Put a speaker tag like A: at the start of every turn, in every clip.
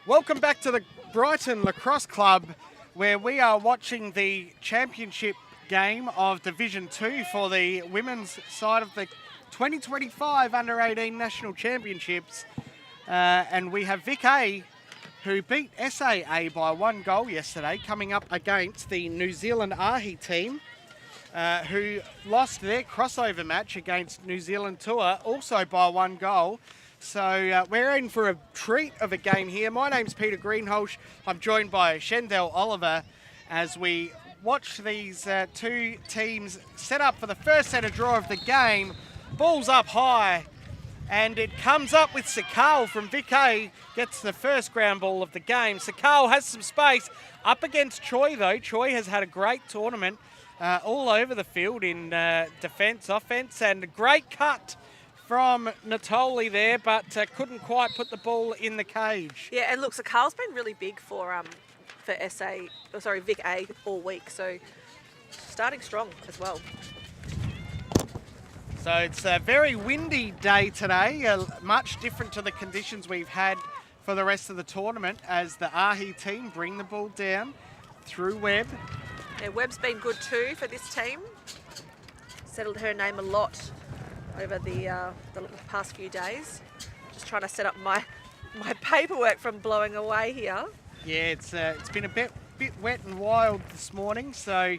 A: Welcome back to the Brighton Lacrosse Club, where we are watching the championship game of Division 2 for the women's side of the 2025 Under-18 National Championships. And we have Vic A, who beat SAA by 1 goal yesterday, coming up against the New Zealand Ahi team, who lost their crossover match against New Zealand Tour, also by 1 goal. So we're in for a treat of a game here. My name's Peter Greenholz. I'm joined by Shendell Oliver as we watch these two teams set up for the first set of draw of the game. Ball's up high, and it comes up with Sakal from Vic A, gets the first ground ball of the game. Sakal has some space up against Choi, though. Choi has had a great tournament all over the field in defence, offence, and a great cut from Natoli there, but couldn't quite put the ball in the cage.
B: Yeah, and look, Sakal's been really big for Vic A all week, so starting strong as well.
A: So it's a very windy day today, much different to the conditions we've had for the rest of the tournament as the Ahi team bring the ball down through Webb.
B: Yeah, Webb's been good too for this team. Settled her name a lot over the past few days. Just trying to set up my paperwork from blowing away here.
A: Yeah, it's been a bit wet and wild this morning, so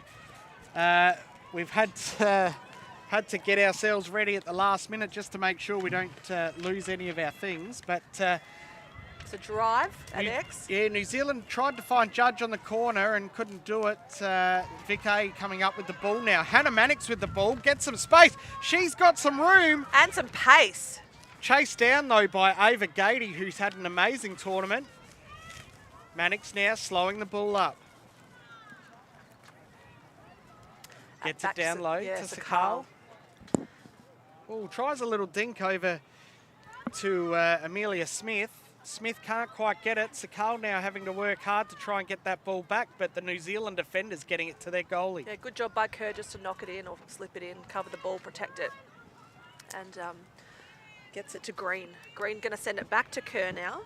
A: we've had to get ourselves ready at the last minute just to make sure we don't lose any of our things. But
B: it's a drive at X.
A: Yeah, New Zealand tried to find Judge on the corner and couldn't do it. Vic A coming up with the ball now. Hannah Mannix with the ball, gets some space. She's got some room.
B: And some pace.
A: Chased down though by Ava Gady, who's had an amazing tournament. Mannix now slowing the ball up. Gets it down low to Sakal. Oh, tries a little dink over to Amelia Smith. Smith can't quite get it. Sakal now having to work hard to try and get that ball back, but the New Zealand defenders getting it to their goalie.
B: Yeah, good job by Kerr just to knock it in or slip it in, cover the ball, protect it. And gets it to Green. Green going to send it back to Kerr now.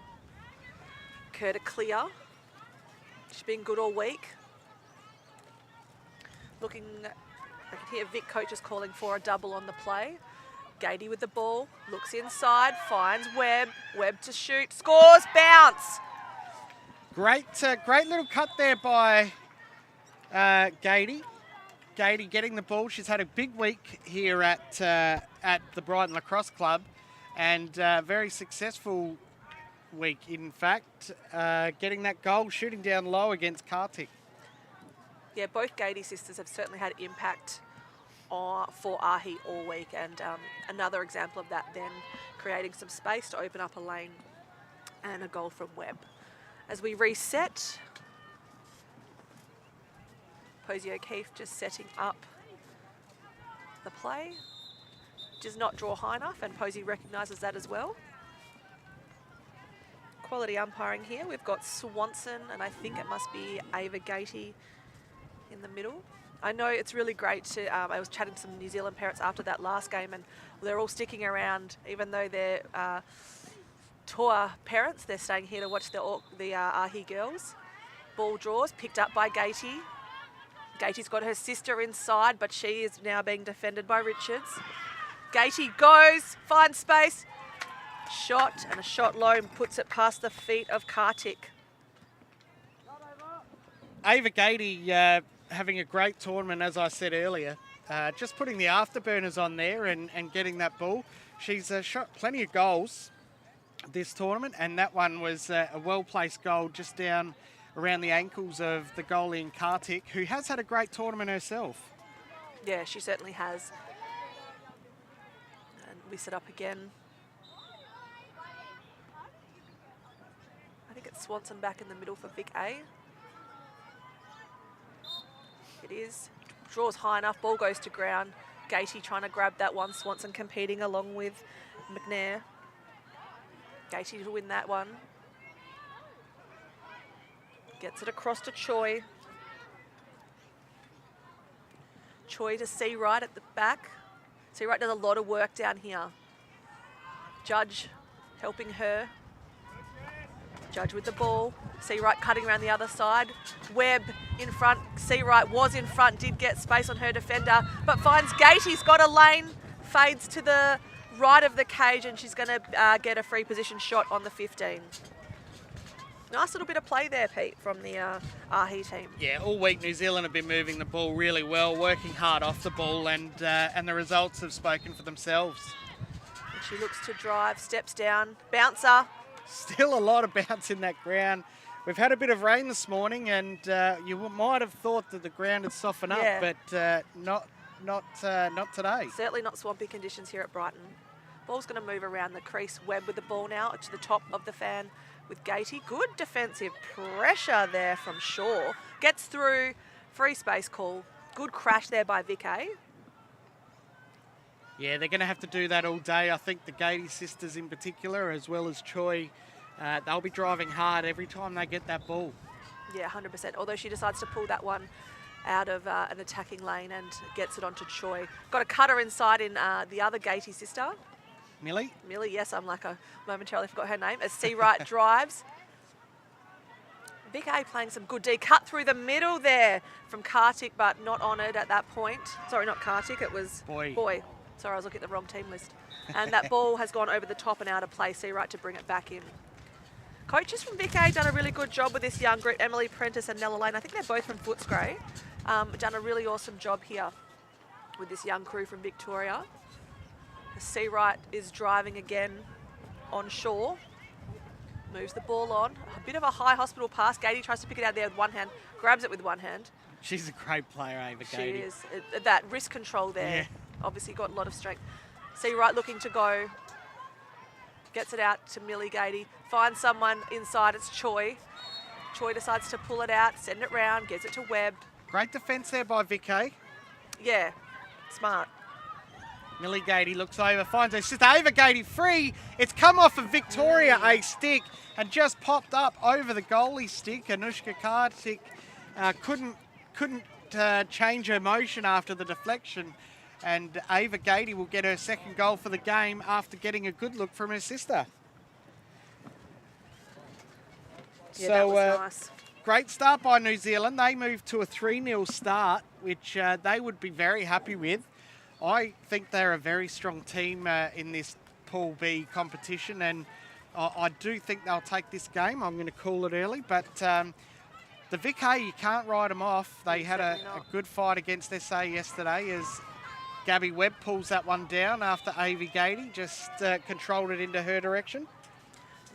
B: Kerr to clear. She's been good all week. I can hear Vic coaches calling for a double on the play. Gady with the ball, looks inside, finds Webb. Webb to shoot, scores, bounce.
A: Great little cut there by Gady. Gady getting the ball. She's had a big week here at the Brighton Lacrosse Club, and very successful week, in fact, getting that goal, shooting down low against Kartik.
B: Yeah, both Gady sisters have certainly had impact for Ahi all week, and another example of that then creating some space to open up a lane and a goal from Webb. As we reset, Posey O'Keefe just setting up the play. Does not draw high enough, and Posey recognises that as well. Quality umpiring here. We've got Swanson, and I think it must be Ava Gady in the middle. I know it's really great to, I was chatting to some New Zealand parents after that last game, and they're all sticking around, even though they're tour parents, they're staying here to watch the Ahi girls. Ball draws, picked up by Gady. Gaty's got her sister inside, but she is now being defended by Richards. Gady goes, finds space, shot, and a shot low and puts it past the feet of Kartik.
A: Ava Gady having a great tournament, as I said earlier. Just putting the afterburners on there and getting that ball. She's shot plenty of goals this tournament, and that one was a well-placed goal just down around the ankles of the goalie in Kartik, who has had a great tournament herself.
B: Yeah, she certainly has. And we set up again. I think it's Swanson back in the middle for Vic A. It is. Draws high enough, ball goes to ground. Gady trying to grab that one. Swanson competing along with McNair. Gady to win that one. Gets it across to Choi. Choi to Seawright at the back. Seawright does a lot of work down here. Judge helping her. Judge with the ball. Seawright cutting around the other side. Webb in front. Seawright was in front, did get space on her defender, but finds Gatey's got a lane, fades to the right of the cage, and she's going to get a free position shot on the 15. Nice little bit of play there, Pete, from the Ahi team.
A: Yeah, all week New Zealand have been moving the ball really well, working hard off the ball, and the results have spoken for themselves.
B: And she looks to drive, steps down, bouncer.
A: Still a lot of bounce in that ground. We've had a bit of rain this morning, and you might have thought that the ground had softened up, but not today.
B: Certainly not swampy conditions here at Brighton. Ball's going to move around the crease. Webb with the ball now to the top of the fan with Gatey. Good defensive pressure there from Shaw. Gets through, free space call. Good crash there by Vicky.
A: Yeah, they're going to have to do that all day. I think the Gatey sisters in particular, as well as Choi, they'll be driving hard every time they get that ball.
B: Yeah, 100%. Although she decides to pull that one out of an attacking lane and gets it onto Choi. Got a cutter inside in the other Gatey sister.
A: Millie?
B: Millie, yes, I'm like I momentarily forgot her name. As Seawright drives. Vicky playing some good D. Cut through the middle there from Kartik, but not honoured at that point. Sorry, not Kartik, it was Boy. Sorry, I was looking at the wrong team list. And that ball has gone over the top and out of play. Seawright to bring it back in. Coaches from Vicky done a really good job with this young group. Emily Prentice and Nella Lane. I think they're both from Footscray. Done a really awesome job here with this young crew from Victoria. Seawright is driving again on shore. Moves the ball on. A bit of a high hospital pass. Gatey tries to pick it out there with one hand. Grabs it with one hand.
A: She's a great player, Ava Gatey.
B: She is. That wrist control there.
A: Yeah.
B: Obviously got a lot of strength. Seawright looking to go. Gets it out to Millie Gatey. Finds someone inside. It's Choi. Choi decides to pull it out, send it round, gets it to Webb.
A: Great defence there by Vicky.
B: Yeah, smart.
A: Millie Gatey looks over, finds her sister Ava Gatey free. It's come off of Victoria a stick and just popped up over the goalie stick. Anushka Kartik couldn't change her motion after the deflection. And Ava Gatey will get her second goal for the game after getting a good look from her sister.
B: Yeah, that was nice.
A: Great start by New Zealand. They moved to a 3-0 start, which they would be very happy with. I think they're a very strong team in this Pool B competition, and I do think they'll take this game. I'm going to call it early, but the Vicky, you can't write them off. They had a good fight against SA yesterday as Gabby Webb pulls that one down after Ava Gatey just controlled it into her direction.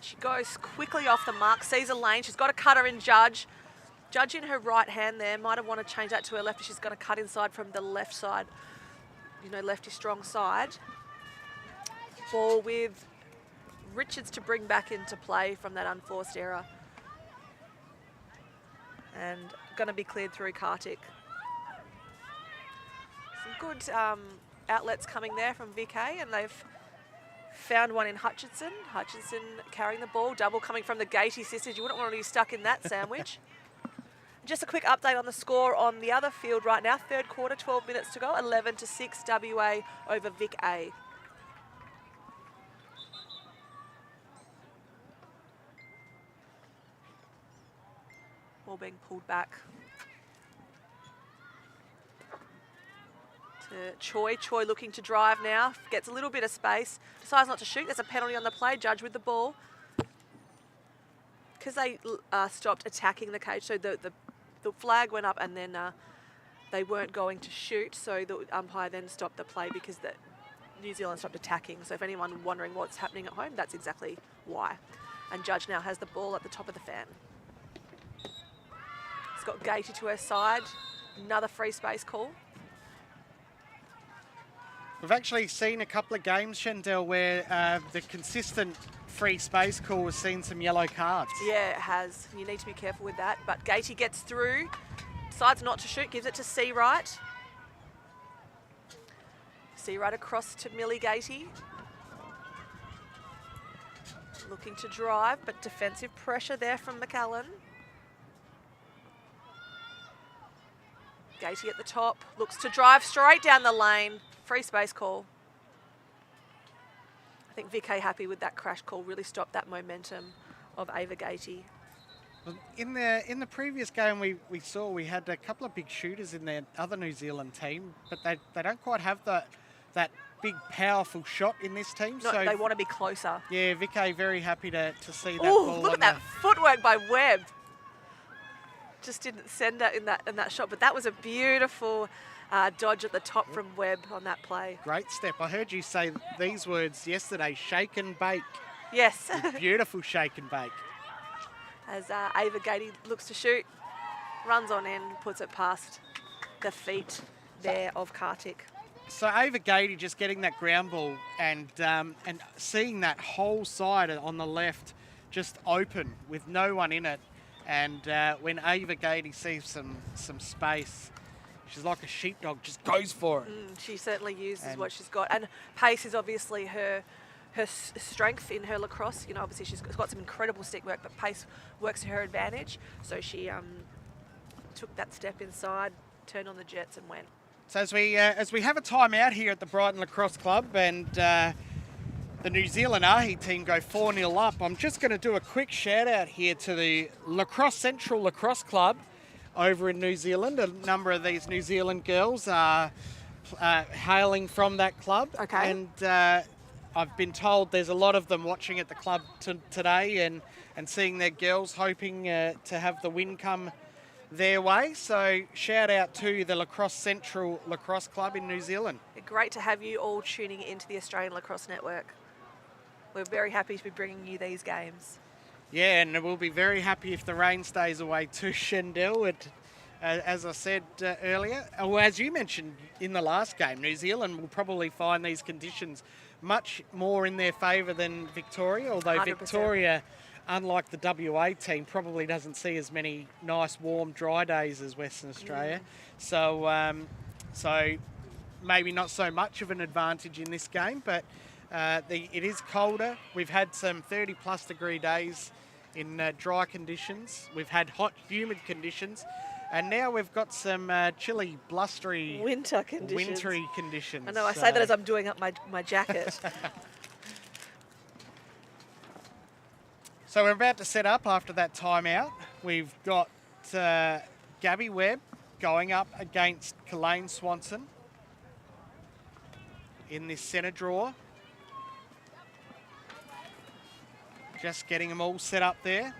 B: She goes quickly off the mark, sees a lane. She's got a cutter in Judge. Judge in her right hand there. Might have wanted to change that to her left if she's going to cut inside from the left side. You know, lefty strong side. Ball with Richards to bring back into play from that unforced error. And going to be cleared through Kartik. Some good outlets coming there from VK, and they've found one in Hutchinson. Hutchinson carrying the ball, double coming from the Gatey sisters. You wouldn't want to be stuck in that sandwich. Just a quick update on the score on the other field right now. Third quarter, 12 minutes to go, 11-6 WA over Vic A. Ball being pulled back to Choi. Choi looking to drive now. Gets a little bit of space. Decides not to shoot. There's a penalty on the play. Judge with the ball. Because they stopped attacking the cage, so the flag went up and then they weren't going to shoot, so the umpire then stopped the play because New Zealand stopped attacking. So if anyone wondering what's happening at home, that's exactly why. And Judge now has the ball at the top of the fan. He's got Gatey to her side. Another free space call.
A: We've actually seen a couple of games, Shandell, where the consistent free space call has seen some yellow cards.
B: Yeah, it has. You need to be careful with that. But Gatey gets through, decides not to shoot, gives it to Seawright. Seawright across to Millie Gatey. Looking to drive, but defensive pressure there from McAllen. Gatey at the top, looks to drive straight down the lane. Free space call. I think VK happy with that crash call, really stopped that momentum of Ava Gatey.
A: In the previous game we saw we had a couple of big shooters in the other New Zealand team, but they don't quite have that big powerful shot in this team.
B: No,
A: so
B: they want to be closer.
A: Yeah, Vicky very happy to see that
B: Oh,
A: ball.
B: look at that footwork by Webb. Just didn't send it in that shot, but that was a beautiful dodge at the top from Webb on that play.
A: Great step. I heard you say these words yesterday, shake and bake.
B: Yes.
A: Beautiful shake and bake.
B: As Ava Gatey looks to shoot, runs on in, puts it past the feet there of Kartik.
A: So Ava Gatey just getting that ground ball and seeing that whole side on the left just open with no one in it. And when Ava Gatey sees some space, she's like a sheepdog, just goes for it.
B: She certainly uses what she's got. And pace is obviously her strength in her lacrosse. You know, obviously she's got some incredible stick work, but pace works to her advantage. So she took that step inside, turned on the jets and went.
A: So as we have a timeout here at the Brighton Lacrosse Club and the New Zealand Ahi team go 4-0 up, I'm just going to do a quick shout out here to the Lacrosse Central Lacrosse Club over in New Zealand. A number of these New Zealand girls are hailing from that club.
B: Okay.
A: And I've been told there's a lot of them watching at the club today and seeing their girls hoping to have the win come their way. So shout out to the Lacrosse Central Lacrosse Club in New Zealand.
B: Great to have you all tuning into the Australian Lacrosse Network. We're very happy to be bringing you these games.
A: Yeah, and we'll be very happy if the rain stays away too, Shendell. As I said earlier, or as you mentioned in the last game, New Zealand will probably find these conditions much more in their favour than Victoria, although
B: 100%.
A: Victoria, unlike the WA team, probably doesn't see as many nice, warm, dry days as Western Australia. So maybe not so much of an advantage in this game, but it is colder. We've had some 30-plus degree days in dry conditions. We've had hot, humid conditions. And now we've got some chilly, blustery, wintry conditions.
B: I know, I say that as I'm doing up my jacket.
A: So we're about to set up after that timeout. We've got Gabby Webb going up against Kalaine Swanson in this centre draw. Just getting them all set up there.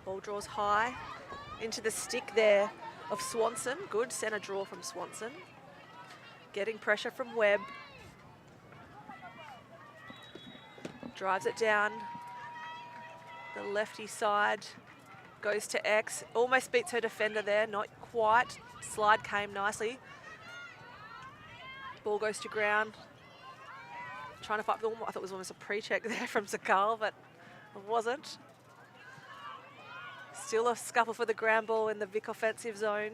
B: Ball draws high into the stick there of Swanson. Good centre draw from Swanson. Getting pressure from Webb. Drives it down the lefty side. Goes to X. Almost beats her defender there. Not quite. Slide came nicely. Ball goes to ground. Trying to fight. I thought it was almost a pre-check there from Sakal, but it wasn't. Still a scuffle for the ground ball in the Vic offensive zone.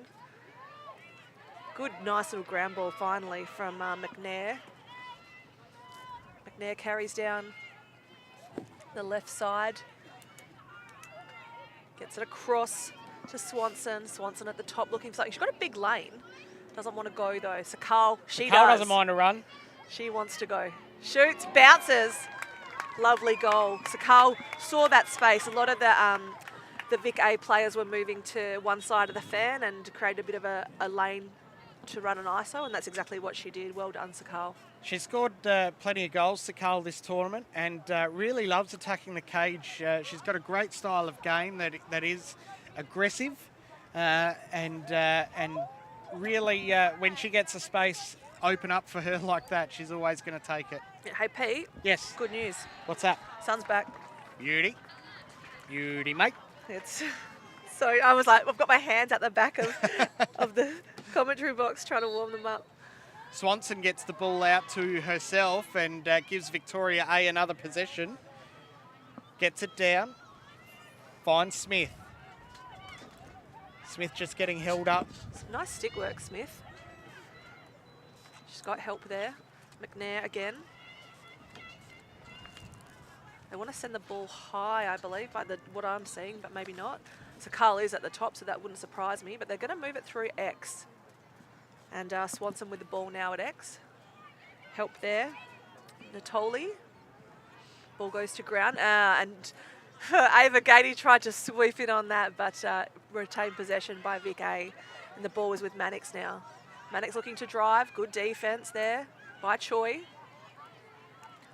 B: Good, nice little ground ball finally from McNair. McNair carries down the left side. Gets it across to Swanson. Swanson at the top looking for something. She's got a big lane. Doesn't want to go though. Sakal, she does.
A: doesn't mind a run.
B: She wants to go. Shoots, bounces. Lovely goal. Sakal saw that space. A lot of the Vic A players were moving to one side of the fan and created a bit of a lane to run an ISO, and that's exactly what she did. Well done, Sakal.
A: She scored plenty of goals, Sakal, this tournament, and really loves attacking the cage. She's got a great style of game that is aggressive, and really, when she gets a space open up for her like that, she's always going to take it.
B: Hey, Pete.
A: Yes.
B: Good news.
A: What's that?
B: Sun's back.
A: Beauty, mate.
B: It's so I was like, I've got my hands at the back of the commentary box trying to warm them up.
A: Swanson gets the ball out to herself and gives Victoria A another possession. Gets it down. Finds Smith. Smith just getting held up.
B: Some nice stick work, Smith. She's got help there. McNair again. They want to send the ball high, I believe, by what I'm seeing, but maybe not. So Carl is at the top, so that wouldn't surprise me, but they're going to move it through X. And Swanson with the ball now at X. help there. Natoli. Ball goes to ground. And Ava Gady tried to sweep in on that, but retained possession by Vic A. And the ball is with Mannix now. Mannix looking to drive. Good defense there by Choi.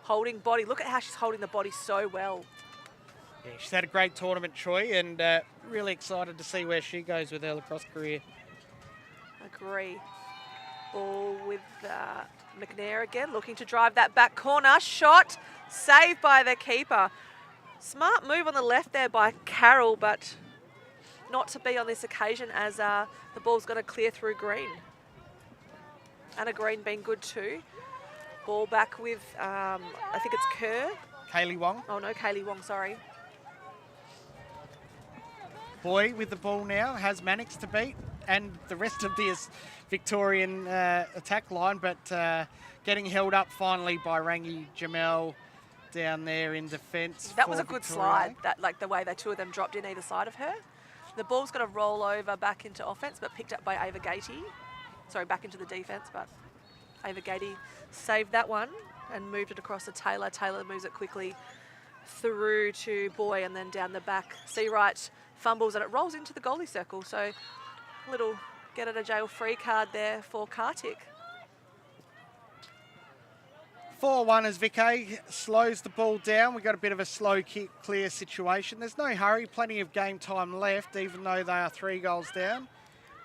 B: Holding body. Look at how she's holding the body so well.
A: Yeah, she's had a great tournament, Choi, and really excited to see where she goes with her lacrosse career.
B: Agree. Ball with McNair again, looking to drive that back corner. Shot, saved by the keeper. Smart move on the left there by Carroll, but not to be on this occasion as the ball's going to clear through Green. Anna Green being good too. Ball back with, I think it's Kerr.
A: Kaylee Wong.
B: Oh no, Kaylee Wong, sorry.
A: Boy with the ball now, has Mannix to beat and the rest of the Victorian attack line, but getting held up finally by Rangi Jamel down there in defence.
B: That was a good slide, that like the way the two of them dropped in either side of her. The ball's going to roll over back into offence, but picked up by Ava Gady. Sorry, back into the defence, but Ava Gady saved that one and moved it across to Taylor. Taylor moves it quickly through to Boy and then down the back. Seawright fumbles and it rolls into the goalie circle. So little get out of jail free card there for Kartik.
A: 4-1 as Vic A slows the ball down. We've got a bit of a slow kick clear situation. There's no hurry, plenty of game time left, even though they are 3 goals down.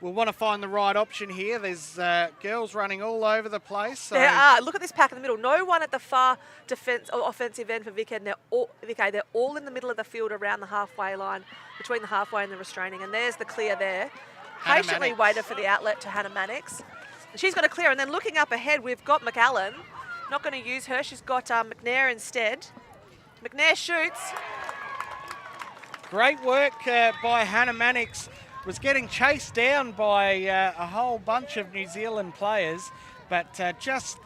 A: We'll want to find the right option here. There's girls running all over the place. So.
B: There are. Look at this pack in the middle. No one at the far defence or offensive end for Vic A. They're all in the middle of the field around the halfway line, between the halfway and the restraining. And there's the clear there.
A: Hannah
B: Patiently
A: Mannix.
B: waited for the outlet to Hannah Mannix. And she's got a clear. And then looking up ahead, we've got McAllen. Not going to use her. She's got McNair instead. McNair shoots.
A: Great work by Hannah Mannix. Was getting chased down by a whole bunch of New Zealand players, but just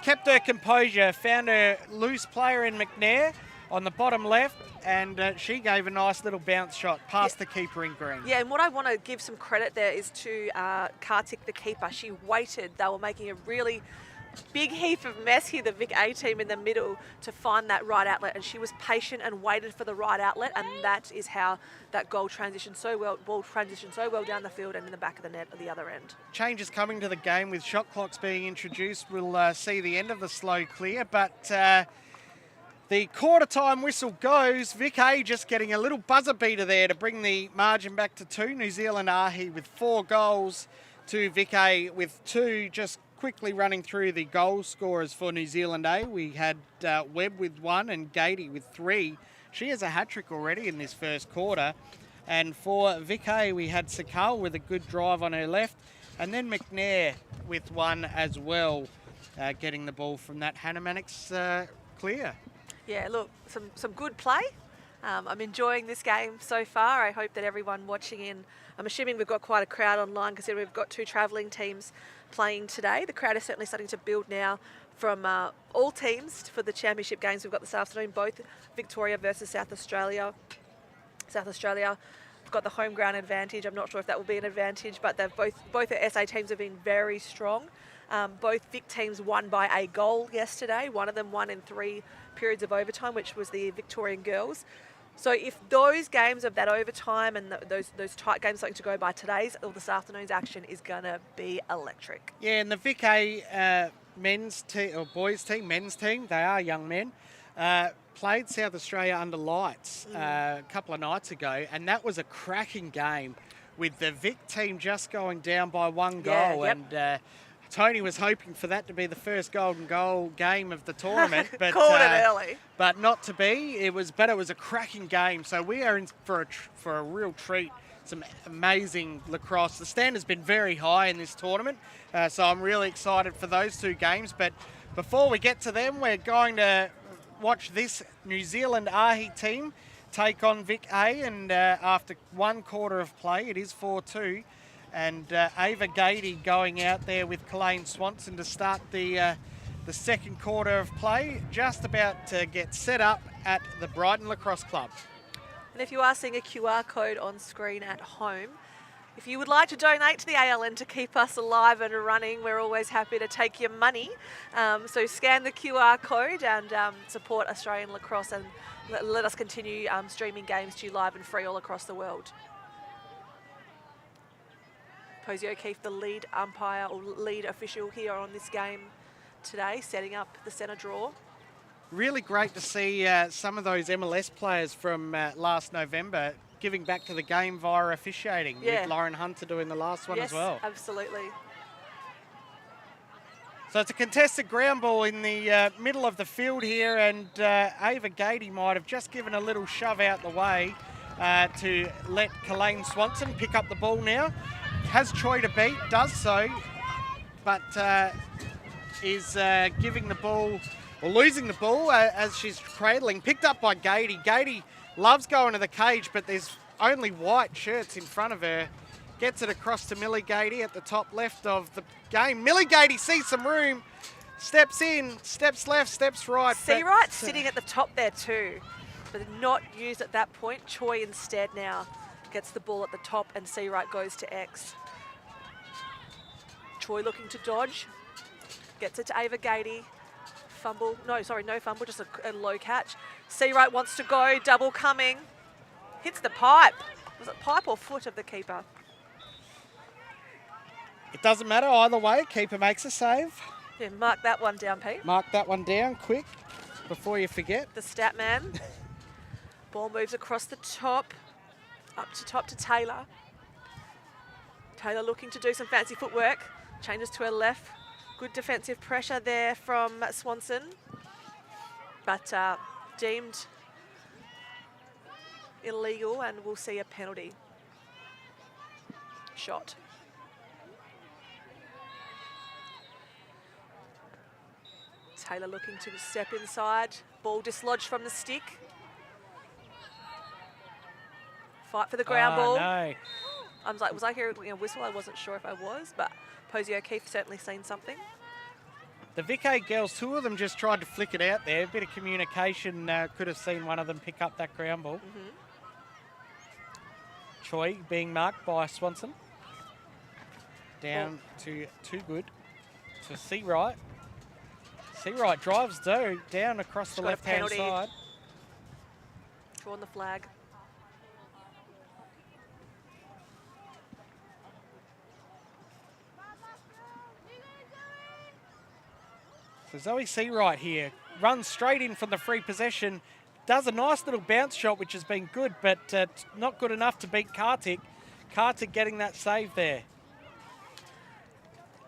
A: kept her composure, found a loose player in McNair on the bottom left, and she gave a nice little bounce shot past the keeper in green.
B: Yeah, and what I want to give some credit there is to Kartik, the keeper. She waited. They were making a really big heap of mess here, the Vic A team in the middle, to find that right outlet, and she was patient and waited for the right outlet, and that is how that ball transitioned so well down the field and in the back of the net at the other end.
A: Changes coming to the game with shot clocks being introduced. We'll see the end of the slow clear, but the quarter time whistle goes. Vic A just getting a little buzzer beater there to bring the margin back to 2. New Zealand Ahi with 4 goals to Vic A with 2. Just quickly running through the goal scorers for New Zealand A. We had Webb with 1 and Gady with 3. She has a hat-trick already in this first quarter. And for Vic A, we had Sakal with a good drive on her left. And then McNair with 1 as well, getting the ball from that Hannah Mannix clear.
B: Yeah, look, some good play. I'm enjoying this game so far. I hope that everyone watching in, I'm assuming we've got quite a crowd online because we've got 2 travelling teams playing today. The crowd is certainly starting to build now from all teams for the championship games we've got this afternoon, both Victoria versus South Australia. South Australia have got the home ground advantage. I'm not sure if that will be an advantage, but they've both the SA teams have been very strong. Both Vic teams won by a goal yesterday. One of them won in 3 periods of overtime, which was the Victorian girls. So if those games of that overtime and those tight games starting to go by, today's or this afternoon's action is going to be electric.
A: Yeah, and the Vic A men's team, or boys team, men's team, they are young men, played South Australia under lights a couple of nights ago, and that was a cracking game with the Vic team just going down by 1 goal.
B: Yep.
A: And Tony was hoping for that to be the first golden goal game of the tournament, but
B: called it early.
A: But not to be. It was a cracking game. So we are in for a real treat. Some amazing lacrosse. The standard's been very high in this tournament, so I'm really excited for those 2 games. But before we get to them, we're going to watch this New Zealand Ahi team take on Vic A, and after 1 quarter of play, it is 4-2. And Ava Gady going out there with Kalaine Swanson to start the second quarter of play, just about to get set up at the Brighton Lacrosse Club.
B: And if you are seeing a QR code on screen at home, If you would like to donate to the ALN to keep us alive and running, we're always happy to take your money. So scan the QR code and support Australian lacrosse, and let us continue streaming games to you live and free all across the world. Posey O'Keefe, the lead umpire or lead official here on this game today, setting up the centre draw.
A: Really great to see some of those MLS players from last November giving back to the game via officiating, with Lauren Hunter doing the last one as well.
B: Yes, absolutely.
A: So it's a contested ground ball in the middle of the field here, and Ava Gady might have just given a little shove out the way to let Kalaine Swanson pick up the ball now. Has Choi to beat, does so, but is giving the ball, or losing the ball as she's cradling. Picked up by Gady. Gady loves going to the cage, but there's only white shirts in front of her. Gets it across to Millie Gady at the top left of the game. Millie Gady sees some room, steps in, steps left, steps right.
B: Seawright sitting at the top there too, but not used at that point. Choi instead now gets the ball at the top, and Seawright goes to X. Choi looking to dodge, gets it to Ava Gady. Fumble, no fumble, just a low catch. Seawright wants to go, double coming. Hits the pipe. Was it pipe or foot of the keeper?
A: It doesn't matter either way. Keeper makes a save.
B: Yeah, mark that one down, Pete.
A: Mark that one down quick before you forget.
B: The stat man. Ball moves across the top, up to top to Taylor. Taylor looking to do some fancy footwork. Changes to her left. Good defensive pressure there from Swanson, but deemed illegal, and we'll see a penalty shot. Taylor looking to step inside. Ball dislodged from the stick. Fight for the ground ball.
A: No.
B: I was like, was I hearing a whistle? I wasn't sure if I was, but Posey O'Keefe certainly seen something.
A: The Vic A girls, two of them just tried to flick it out there. A bit of communication, could have seen one of them pick up that ground ball. Choi being marked by Swanson. Down to Too Good to Seawright. Seawright drives down across the left-hand side.
B: Drawn the flag.
A: So Zoe Seawright here runs straight in from the free possession, does a nice little bounce shot, which has been good, but not good enough to beat Kartik. Kartik getting that save there.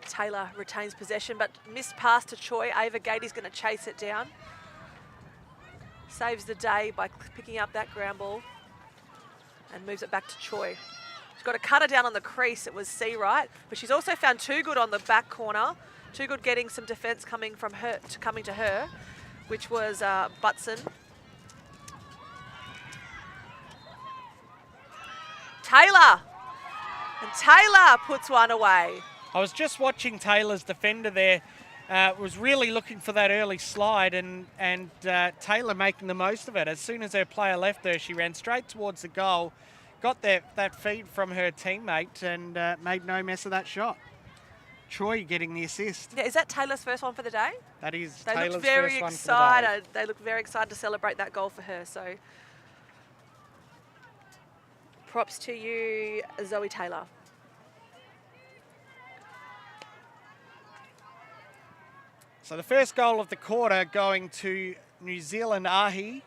B: Taylor retains possession, but missed pass to Choi. Ava Gady's going to chase it down. Saves the day by picking up that ground ball and moves it back to Choi. She's got a cutter down on the crease. It was Seawright, but she's also found Too Good on the back corner. Too Good getting some defence coming to her, which was Butson. Taylor! And Taylor puts one away.
A: I was just watching Taylor's defender there. Was really looking for that early slide, and Taylor making the most of it. As soon as her player left her, she ran straight towards the goal, got that feed from her teammate, and made no mess of that shot. Choi getting the assist.
B: Yeah, is that Taylor's first one for the day?
A: That is
B: they
A: Taylor's
B: looked very
A: first one
B: excited.
A: for the day.
B: They look very excited to celebrate that goal for her. So props to you, Zoe Taylor.
A: So the first goal of the quarter going to New Zealand Ahi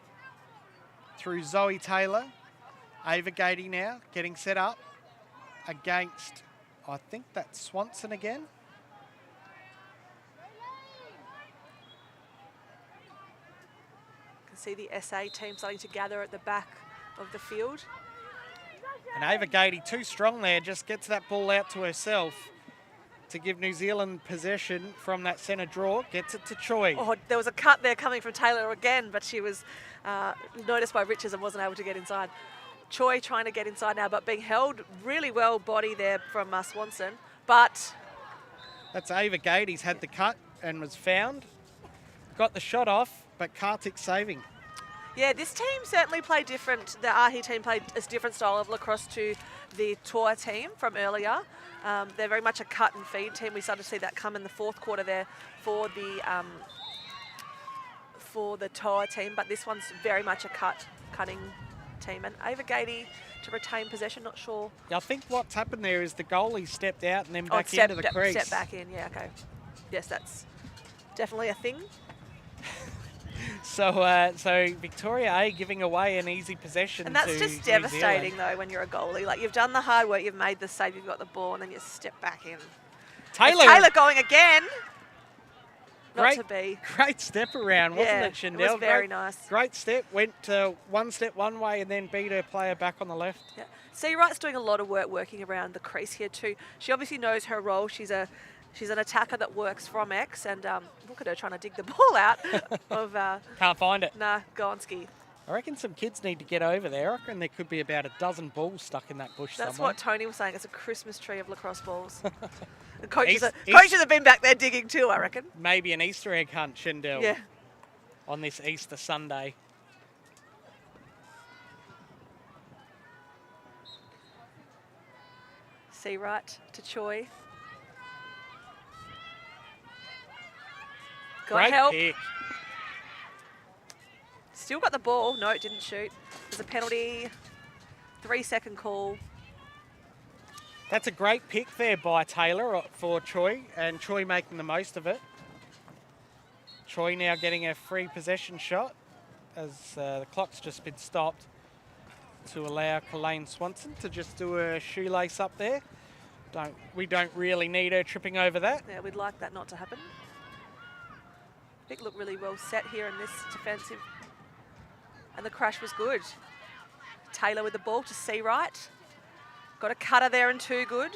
A: through Zoe Taylor. Ava Gady now getting set up against, I think that's Swanson again.
B: You can see the SA team starting to gather at the back of the field.
A: And Ava Gady, too strong there, just gets that ball out to herself to give New Zealand possession from that centre draw. Gets it to Choi.
B: Oh, there was a cut there coming from Taylor again, but she was noticed by Richards and wasn't able to get inside. Choi trying to get inside now, but being held really well body there from Swanson. But
A: that's Ava Gady's had the cut and was found. Got the shot off, but Kartik saving.
B: Yeah, this team certainly played different. The Ahi team played a different style of lacrosse to the tour team from earlier. They're very much a cut and feed team. We started to see that come in the fourth quarter there for the tour team, but this one's very much a cutting team. And Ava Gady to retain possession, not sure.
A: I think what's happened there is the goalie stepped out and then back into the crease.
B: Step back in, yeah, okay. Yes, that's definitely a thing.
A: So Victoria A giving away an easy possession.
B: And that's
A: to
B: just
A: New
B: devastating,
A: Zealand.
B: though, when you're a goalie. Like, you've done the hard work, you've made the save, you've got the ball, and then you step back in. Taylor going again. Not to be.
A: Great step around, wasn't it, Shandell?
B: It was very nice.
A: Great step. Went one step one way and then beat her player back on the left.
B: Yeah. Seawright's doing a lot of work working around the crease here too. She obviously knows her role. She's an attacker that works from X, and look at her trying to dig the ball out of.
A: Can't find it.
B: Nah, Gonski.
A: I reckon some kids need to get over there. I reckon there could be about a dozen balls stuck in that bush
B: That's
A: somewhere.
B: what Tony was saying. It's a Christmas tree of lacrosse balls. The coaches have been back there digging too, I reckon.
A: Maybe an Easter egg hunt, Shandell.
B: Yeah.
A: On this Easter Sunday.
B: Seawright to Choi. Got
A: Great
B: help.
A: pick.
B: Still got the ball. No, it didn't shoot. There's a penalty. 3-second call.
A: That's a great pick there by Taylor for Choi, and Choi making the most of it. Choi now getting a free possession shot as the clock's just been stopped to allow Colleen Swanson to just do a shoelace up there. We don't really need her tripping over that.
B: Yeah, we'd like that not to happen. Vic looked really well set here in this defensive. And the crash was good. Taylor with the ball to Seawright. Got a cutter there and too good.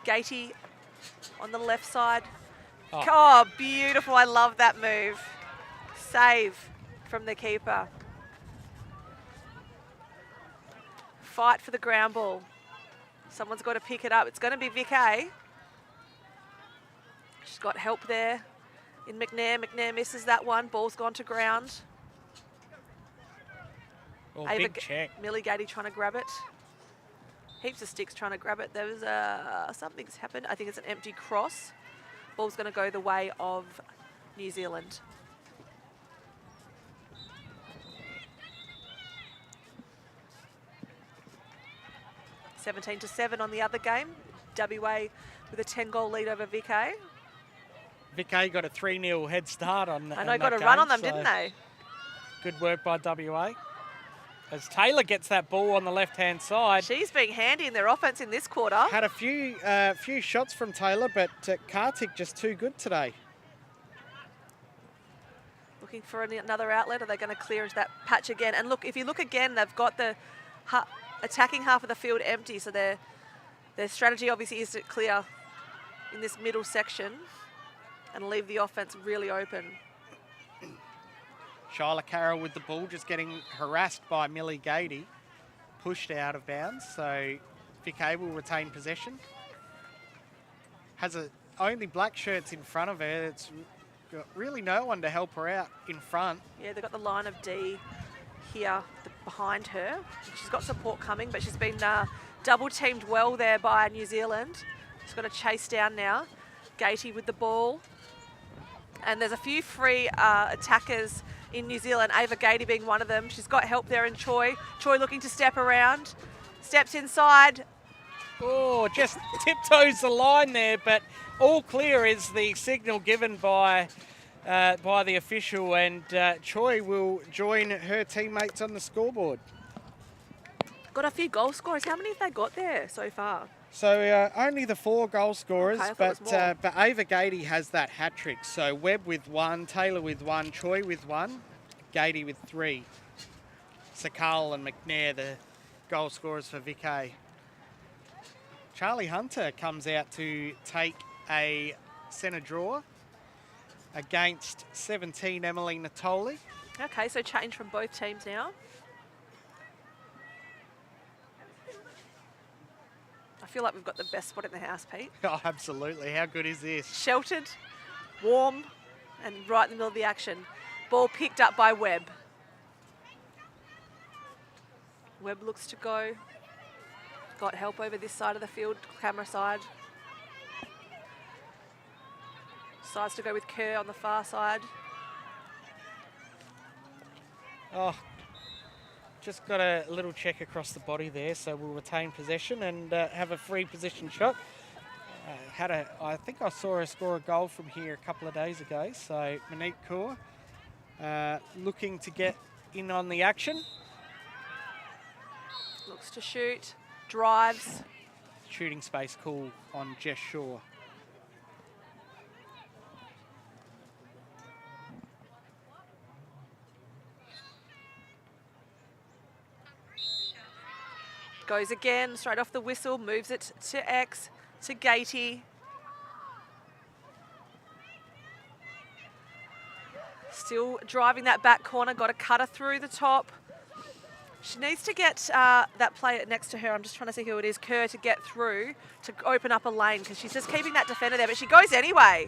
B: Gatey on the left side. Oh, beautiful. I love that move. Save from the keeper. Fight for the ground ball. Someone's got to pick it up. It's going to be Vic A. She's got help there in McNair. McNair misses that one. Ball's gone to ground.
A: Oh, big check.
B: Millie Gady trying to grab it. Heaps of sticks trying to grab it. There was something's happened. I think it's an empty cross. Ball's going to go the way of New Zealand. (17-7) on the other game. WA with a 10-goal lead over Vic A.
A: Vic A got a 3-0 head start on that.
B: I know, got a run on them, didn't they?
A: Good work by WA. As Taylor gets that ball on the left-hand side.
B: She's being handy in their offense in this quarter.
A: Had a few shots from Taylor, but Kartik just too good today.
B: Looking for another outlet. Are they going to clear that patch again? And look, if you look again, they've got the attacking half of the field empty. So their strategy obviously is to clear in this middle section and leave the offense really open.
A: Shyla Carroll with the ball, just getting harassed by Millie Gady. Pushed out of bounds, so Vic A will retain possession. Has only black shirts in front of her. It's got really no one to help her out in front.
B: Yeah, they've got the line of D here behind her. She's got support coming, but she's been double teamed well there by New Zealand. She's got to chase down now. Gatey with the ball. And there's a few free attackers in New Zealand, Ava Gady being one of them. She's got help there in Choi. Choi looking to step around. Steps inside.
A: Oh, just tiptoes the line there, but all clear is the signal given by the official, and Choi will join her teammates on the scoreboard.
B: Got a few goal scorers. How many have they got there so far?
A: So only the 4 goal scorers,
B: Okay,
A: but Ava Gady has that hat trick. So Webb with 1, Taylor with 1, Choi with 1, Gady with 3. Sakal and McNair, the goal scorers for Vic A. Charlie Hunter comes out to take a centre draw against 17 Emily Natoli.
B: Okay, so change from both teams now. I feel like we've got the best spot in the house, Pete.
A: Oh, absolutely. How good is this?
B: Sheltered, warm, and right in the middle of the action. Ball picked up by Webb. Webb looks to go. Got help over this side of the field, camera side. Decides to go with Kerr on the far side.
A: Oh, just got a little check across the body there, so we'll retain possession and have a free position shot. I think I saw her score a goal from here a couple of days ago, so Monique Kaur looking to get in on the action.
B: Looks to shoot, drives.
A: Shooting space call on Jess Shaw.
B: Goes again, straight off the whistle, moves it to X, to Gatey. Still driving that back corner, got a cutter through the top. She needs to get that player next to her, I'm just trying to see who it is, Kerr, to get through, to open up a lane, because she's just keeping that defender there, but she goes anyway.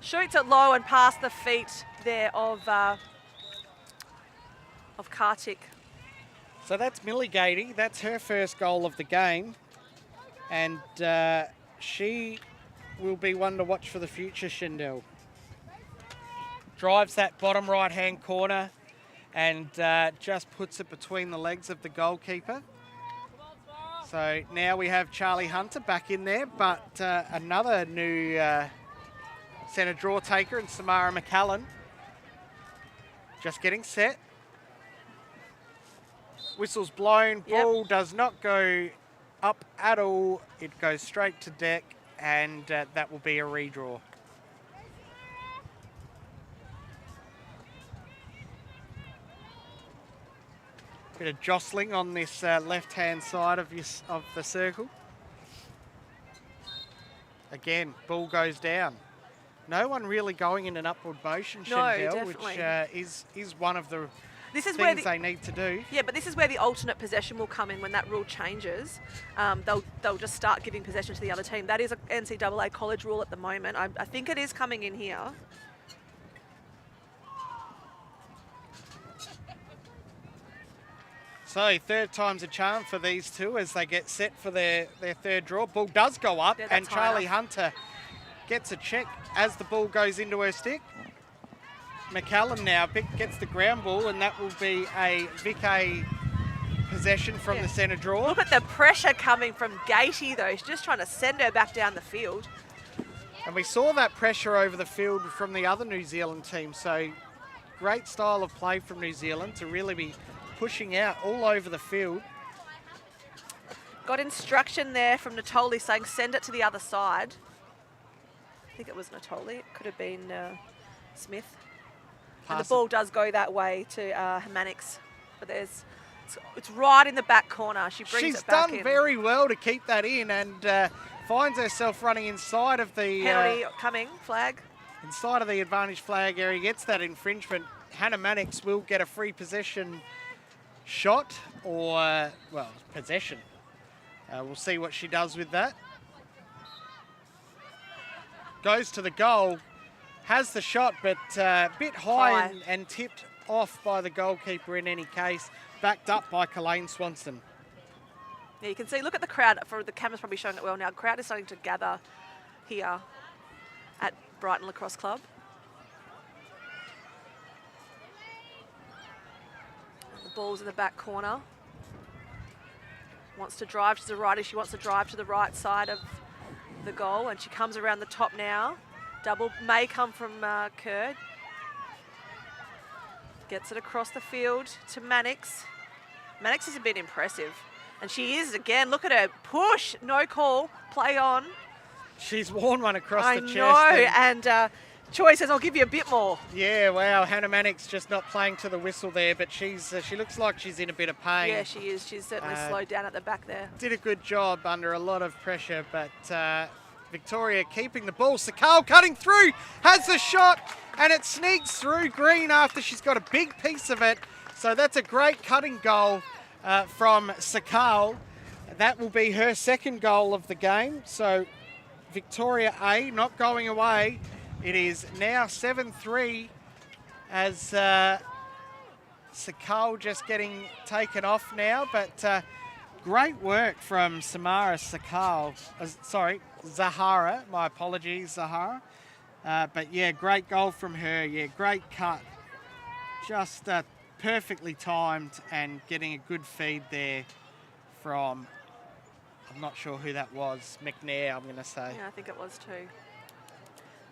B: Shoots it low and past the feet there of Kartik.
A: So that's Millie Gatey. That's her first goal of the game. And she will be one to watch for the future, Shindell. Drives that bottom right-hand corner and just puts it between the legs of the goalkeeper. So now we have Charlie Hunter back in there, but another new centre draw taker in Samara McCallan. Just getting set. Whistle's blown, ball does not go up at all. It goes straight to deck, and that will be a redraw. Bit of jostling on this left-hand side of the circle. Again, ball goes down. No one really going in an upward motion, Chantel, which is one of the things they need to do.
B: Yeah, but this is where the alternate possession will come in when that rule changes. They'll just start giving possession to the other team. That is an NCAA college rule at the moment. I think it is coming in here.
A: So third time's a charm for these two as they get set for their third draw. Ball does go up, and Charlie Hunter gets a check as the ball goes into her stick. McCallum now gets the ground ball, and that will be a Vic A possession from the centre draw.
B: Look at the pressure coming from Gatey, though. She's just trying to send her back down the field.
A: And we saw that pressure over the field from the other New Zealand team. So great style of play from New Zealand to really be pushing out all over the field.
B: Got instruction there from Natoli saying send it to the other side. I think it was Natoli. It could have been Smith. And the ball does go that way to Mannix. But it's right in the back corner. She brings it back in.
A: She's done very well to keep that in, and finds herself running inside of the...
B: Penalty coming, flag.
A: Inside of the advantage flag area, gets that infringement. Hannah Mannix will get a free possession shot, or, possession. We'll see what she does with that. Goes to the goal. Has the shot, but a bit high. And tipped off by the goalkeeper in any case. Backed up by Colleen Swanson.
B: Yeah, you can see, look at the crowd. For the camera's probably showing it well now. The crowd is starting to gather here at Brighton Lacrosse Club. The ball's in the back corner. Wants to drive. She's a righty. She wants to drive to the right side of the goal, and she comes around the top now. Double may come from Kerr. Gets it across the field to Mannix. Mannix has been impressive. And she is again. Look at her push. No call. Play on.
A: She's worn one across the chest.
B: I know. And Choi says, I'll give you a bit more.
A: Yeah, wow. Hannah Mannix just not playing to the whistle there, but she looks like she's in a bit of pain.
B: Yeah, she is. She's certainly slowed down at the back there.
A: Did a good job under a lot of pressure, but Victoria keeping the ball. Sakal cutting through, has the shot, and it sneaks through Green after she's got a big piece of it. So that's a great cutting goal from Sakal. That will be her second goal of the game. So Victoria A not going away. It is now 7-3 as Sakal just getting taken off now, but great work from Samara Sakal. Zahara. My apologies, Zahara. But yeah, great goal from her. Yeah, great cut. Just perfectly timed and getting a good feed there from, I'm not sure who that was, McNair, I'm going to say.
B: Yeah, I think it was too.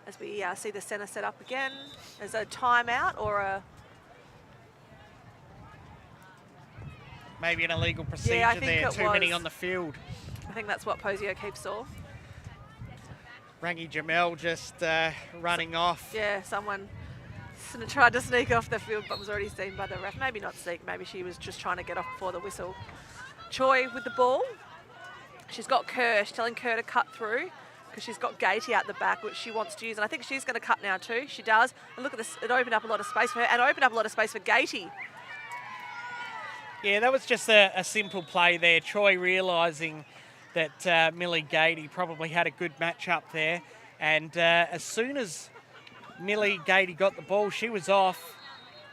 B: As we see the centre set up again, there's a timeout or a...
A: Maybe an illegal procedure
B: Yeah, I think
A: there,
B: it
A: too many
B: was.
A: on the field.
B: I think that's what Posio Keefe saw.
A: Rangi Jamel just running off.
B: Yeah, someone tried to sneak off the field but was already seen by the ref. Maybe not sneak, maybe she was just trying to get off before the whistle. Choi with the ball. She's got Kerr. She's telling Kerr to cut through because she's got Gatey out the back, which she wants to use. And I think she's going to cut now too. She does. And look at this. It opened up a lot of space for her and opened up a lot of space for Gatey.
A: Yeah, that was just a simple play there. Choi realising that Millie Gatey probably had a good match up there. And as soon as Millie Gatey got the ball, she was off.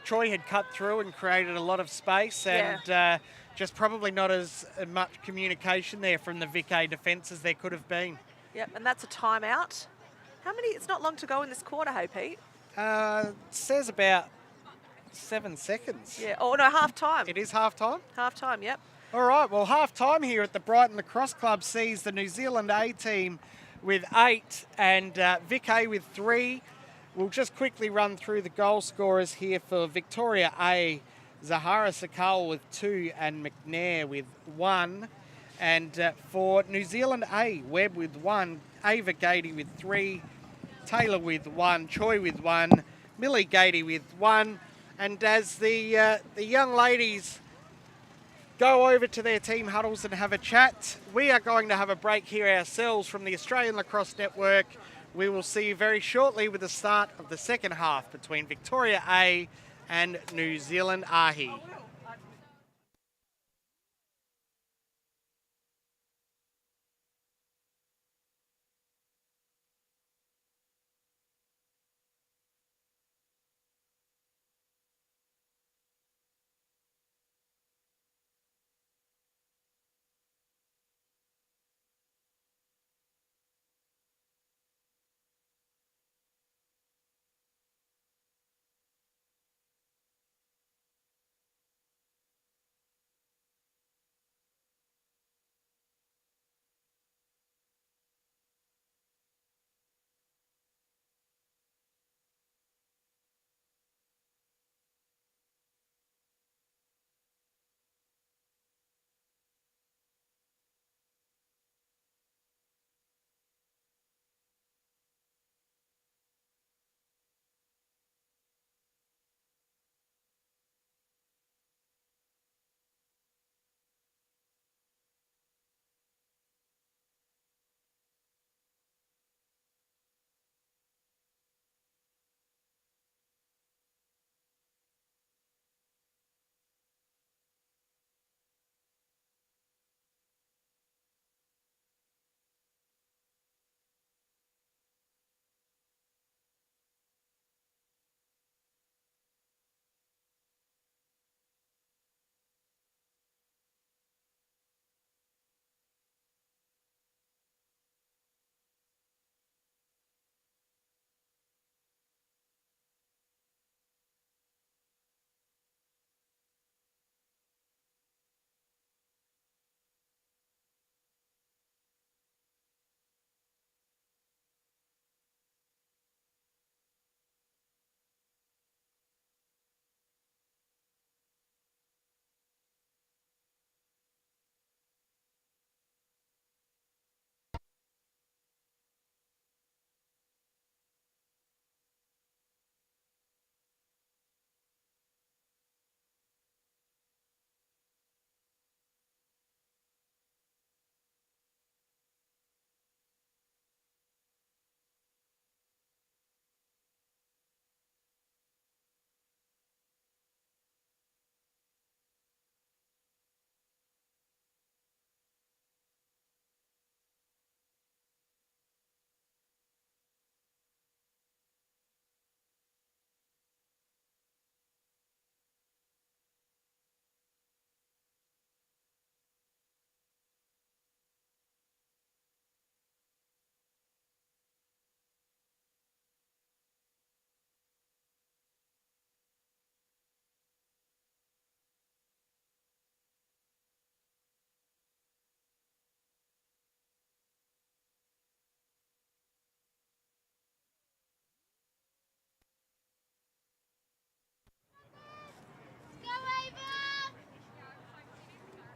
A: Choi had cut through and created a lot of space and just probably not as much communication there from the Vic A defence as there could have been.
B: Yep, and that's a timeout. How many? It's not long to go in this quarter, hey, Pete?
A: It says about 7 seconds.
B: Yeah, oh no, half time.
A: It is half time?
B: Half time, yep.
A: All right, well, half time here at the Brighton Lacrosse Club sees the New Zealand A team with 8 and Vic A with 3. We'll just quickly run through the goal scorers here for Victoria A. Zahara Sakal with 2 and McNair with 1. And for New Zealand A, Webb with 1, Ava Gatey with 3, Taylor with 1, Choi with 1, Millie Gatey with 1. And as the young ladies go over to their team huddles and have a chat, we are going to have a break here ourselves from the Australian Lacrosse Network. We will see you very shortly with the start of the second half between Victoria A and New Zealand Ahi.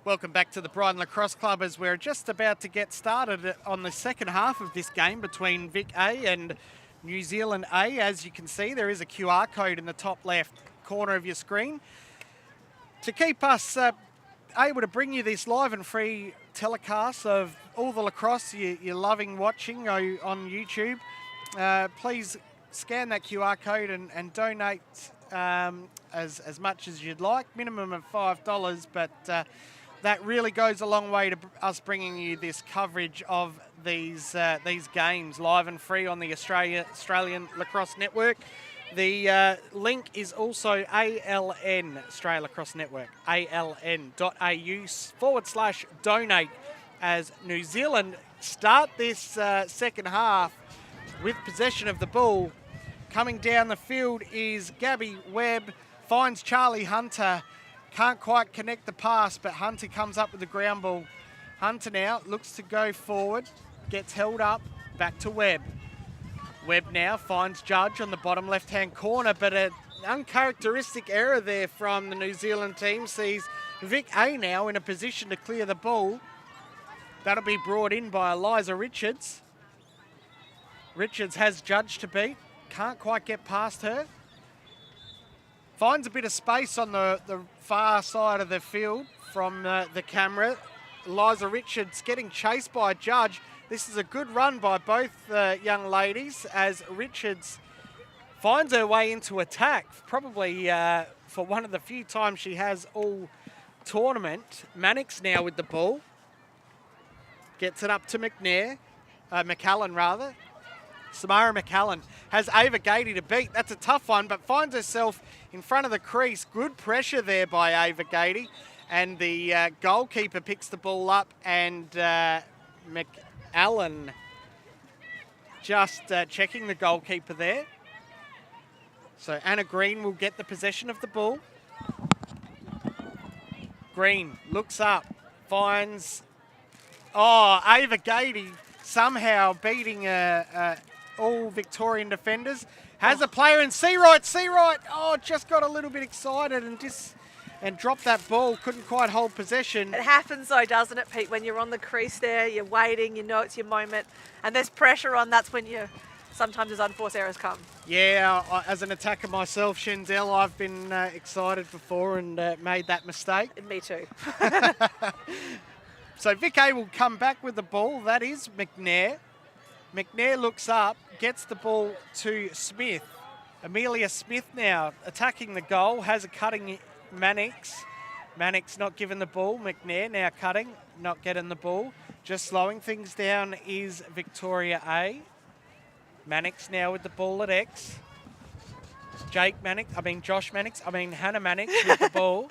A: Welcome back to the Brighton Lacrosse Club as we're just about to get started on the second half of this game between Vic A and New Zealand A. As you can see, there is a QR code in the top left corner of your screen. To keep us able to bring you this live and free telecast of all the lacrosse you're loving watching on YouTube, please scan that QR code and donate as much as you'd like, minimum of $5, but that really goes a long way to us bringing you this coverage of these games live and free on the Australian Lacrosse Network. The link is also ALN, Australia Lacrosse Network, aln.au/donate, as New Zealand start this second half with possession of the ball. Coming down the field is Gabby Webb, finds Charlie Hunter, can't quite connect the pass, but Hunter comes up with the ground ball. Hunter now looks to go forward, gets held up, back to Webb. Webb now finds Judge on the bottom left-hand corner, but an uncharacteristic error there from the New Zealand team sees Vic A now in a position to clear the ball. That'll be brought in by Eliza Richards. Richards has Judge to beat, can't quite get past her. Finds a bit of space on the far side of the field from the camera. Eliza Richards getting chased by Judge. This is a good run by both young ladies as Richards finds her way into attack, probably for one of the few times she has all tournament. Mannix now with the ball. Gets it up to McCallan rather. Samara McCallan has Ava Gady to beat. That's a tough one, but finds herself in front of the crease. Good pressure there by Ava Gady. And the goalkeeper picks the ball up, and McAllen just checking the goalkeeper there. So Anna Green will get the possession of the ball. Green looks up, finds... Ava Gady somehow beating all Victorian defenders. Has a player in Seawright. Just got a little bit excited and dropped that ball. Couldn't quite hold possession.
B: It happens though, doesn't it, Pete? When you're on the crease there, you're waiting, you know it's your moment, and there's pressure on, that's when sometimes as unforced errors come.
A: Yeah, as an attacker myself, Shenzel, I've been excited before and made that mistake.
B: Me too.
A: So Vic A will come back with the ball. That is McNair. McNair looks up, gets the ball to Smith. Amelia Smith now attacking the goal, has a cutting Mannix. Mannix not given the ball. McNair now cutting, not getting the ball. Just slowing things down is Victoria A. Mannix now with the ball at X. Josh Mannix, Hannah Mannix with the ball.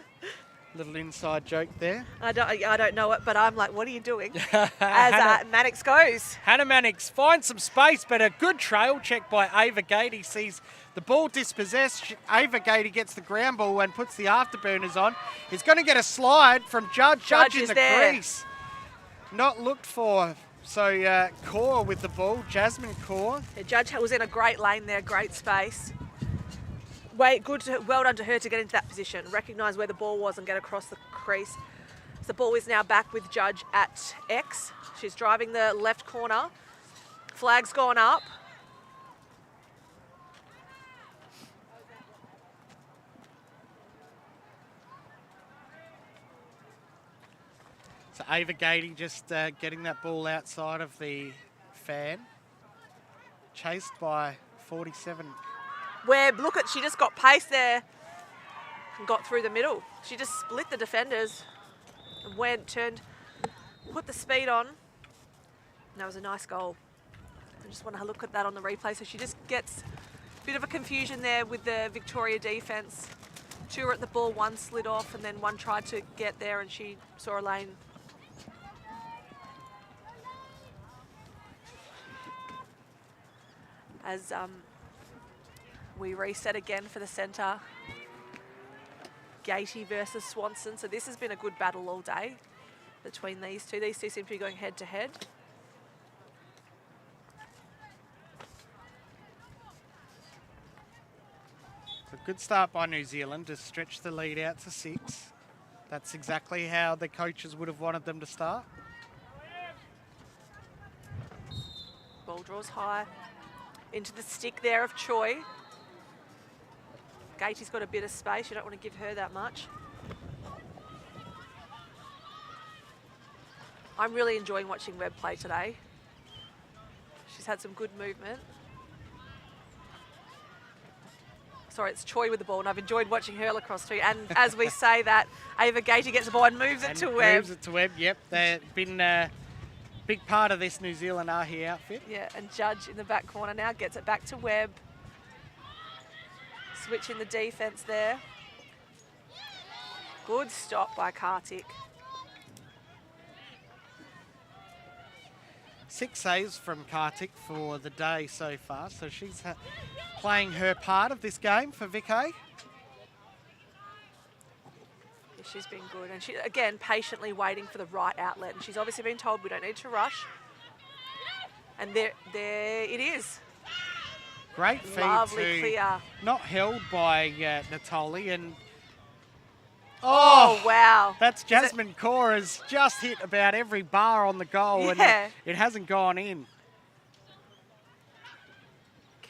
A: Little inside joke there.
B: I don't know it, but I'm like, what are you doing? As Mannix goes.
A: Hannah Mannix finds some space, but a good trail check by Ava Gady. Sees the ball dispossessed. Ava Gady gets the ground ball and puts the afterburners on. He's going to get a slide from Judge. Judge in the crease. Not looked for. So Kaur with the ball, Jasmine Kaur.
B: The Judge was in a great lane there, great space. Well done to her to get into that position, recognise where the ball was and get across the crease. So the ball is now back with Judge at X. She's driving the left corner. Flag's gone up.
A: So Ava Gady just getting that ball outside of the fan. Chased by 47.
B: Webb, she just got pace there and got through the middle. She just split the defenders and put the speed on. And that was a nice goal. I just want to look at that on the replay. So she just gets a bit of a confusion there with the Victoria defence. Two were at the ball, one slid off, and then one tried to get there and she saw a lane. As we reset again for the centre. Gatey versus Swanson. So this has been a good battle all day between these two. These two seem to be going head to head.
A: A good start by New Zealand to stretch the lead out to 6. That's exactly how the coaches would have wanted them to start.
B: Ball draws high. Into the stick there of Choi. Gatey's got a bit of space. You don't want to give her that much. I'm really enjoying watching Webb play today. She's had some good movement. Sorry, it's Choi with the ball, and I've enjoyed watching her lacrosse too. And as we say that, Ava Gatey gets the ball and moves it to Webb.
A: Moves it to Webb, yep. They've been a big part of this New Zealand Ahi outfit.
B: Yeah, and Judge in the back corner now gets it back to Webb. Switching the defence there. Good stop by Kartik.
A: 6 saves from Kartik for the day so far, so she's playing her part of this game for Vic A.
B: She's been good, and she, again, patiently waiting for the right outlet, and she's obviously been told we don't need to rush. And there it is.
A: Great feed.
B: Lovely clear.
A: Not held by Natoli, and
B: oh wow!
A: That's Jasmine Kaur has just hit about every bar on the goal, and it hasn't gone in.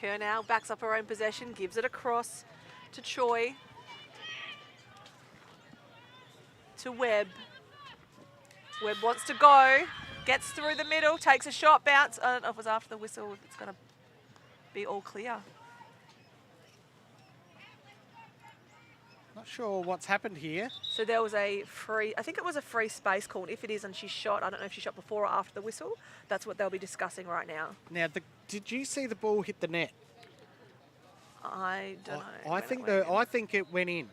B: Kernow backs up her own possession, gives it across to Choi. To Webb. Webb wants to go, gets through the middle, takes a shot, bounce. I don't know if it was after the whistle, it's going to be all clear.
A: Not sure what's happened here.
B: So there was a free, I think it was a free space call. If it is and she shot, I don't know if she shot before or after the whistle. That's what they'll be discussing right now.
A: Now, did you see the ball hit the net?
B: I don't know.
A: I think it went in.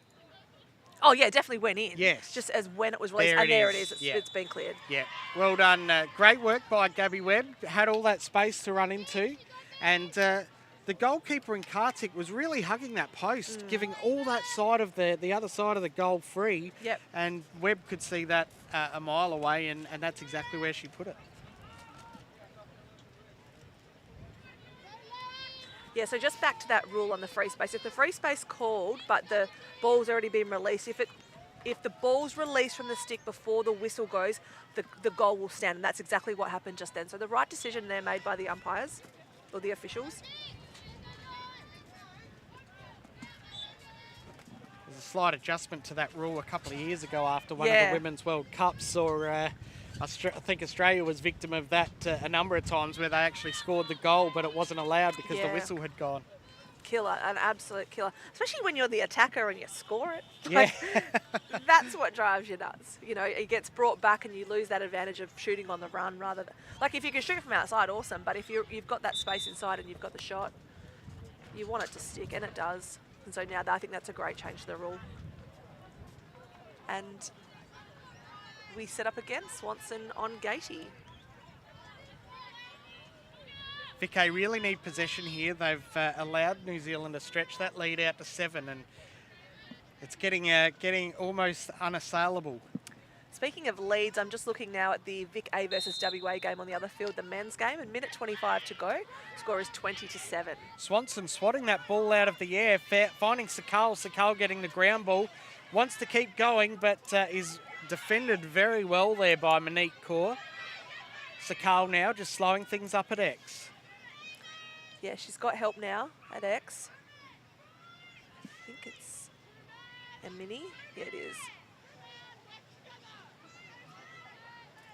B: Oh, yeah, definitely went in.
A: Yes.
B: Just as when it was released. And there it is. It's been cleared.
A: Yeah. Well done. Great work by Gabby Webb. Had all that space to run into. And the goalkeeper in Kartik was really hugging that post, giving all that side of the other side of the goal free.
B: Yep.
A: And Webb could see that a mile away, and that's exactly where she put it.
B: Yeah, so just back to that rule on the free space. If the free space called, but the ball's already been released, if the ball's released from the stick before the whistle goes, the goal will stand, and that's exactly what happened just then. So the right decision there made by the umpires, or the officials.
A: There's a slight adjustment to that rule a couple of years ago after one of the Women's World Cups, or I think Australia was victim of that a number of times where they actually scored the goal, but it wasn't allowed because the whistle had gone.
B: Killer, an absolute killer. Especially when you're the attacker and you score it.
A: Yeah.
B: That's what drives you nuts. You know, it gets brought back and you lose that advantage of shooting on the run rather than... Like, if you can shoot from outside, awesome. But if you've got that space inside and you've got the shot, you want it to stick, and it does. And so now I think that's a great change to the rule. And we set up again, Swanson on Gatey.
A: Vic really need possession here. They've allowed New Zealand to stretch that lead out to 7, and it's getting almost unassailable.
B: Speaking of leads, I'm just looking now at the Vic A versus WA game on the other field, the men's game, and minute 25 to go. Score is 20-7.
A: Swanson swatting that ball out of the air, finding Sakal. Sakal getting the ground ball, wants to keep going, but is defended very well there by Monique Kaur. Sakal now just slowing things up at X.
B: Yeah, she's got help now at X. I think it's a mini. Yeah, it is.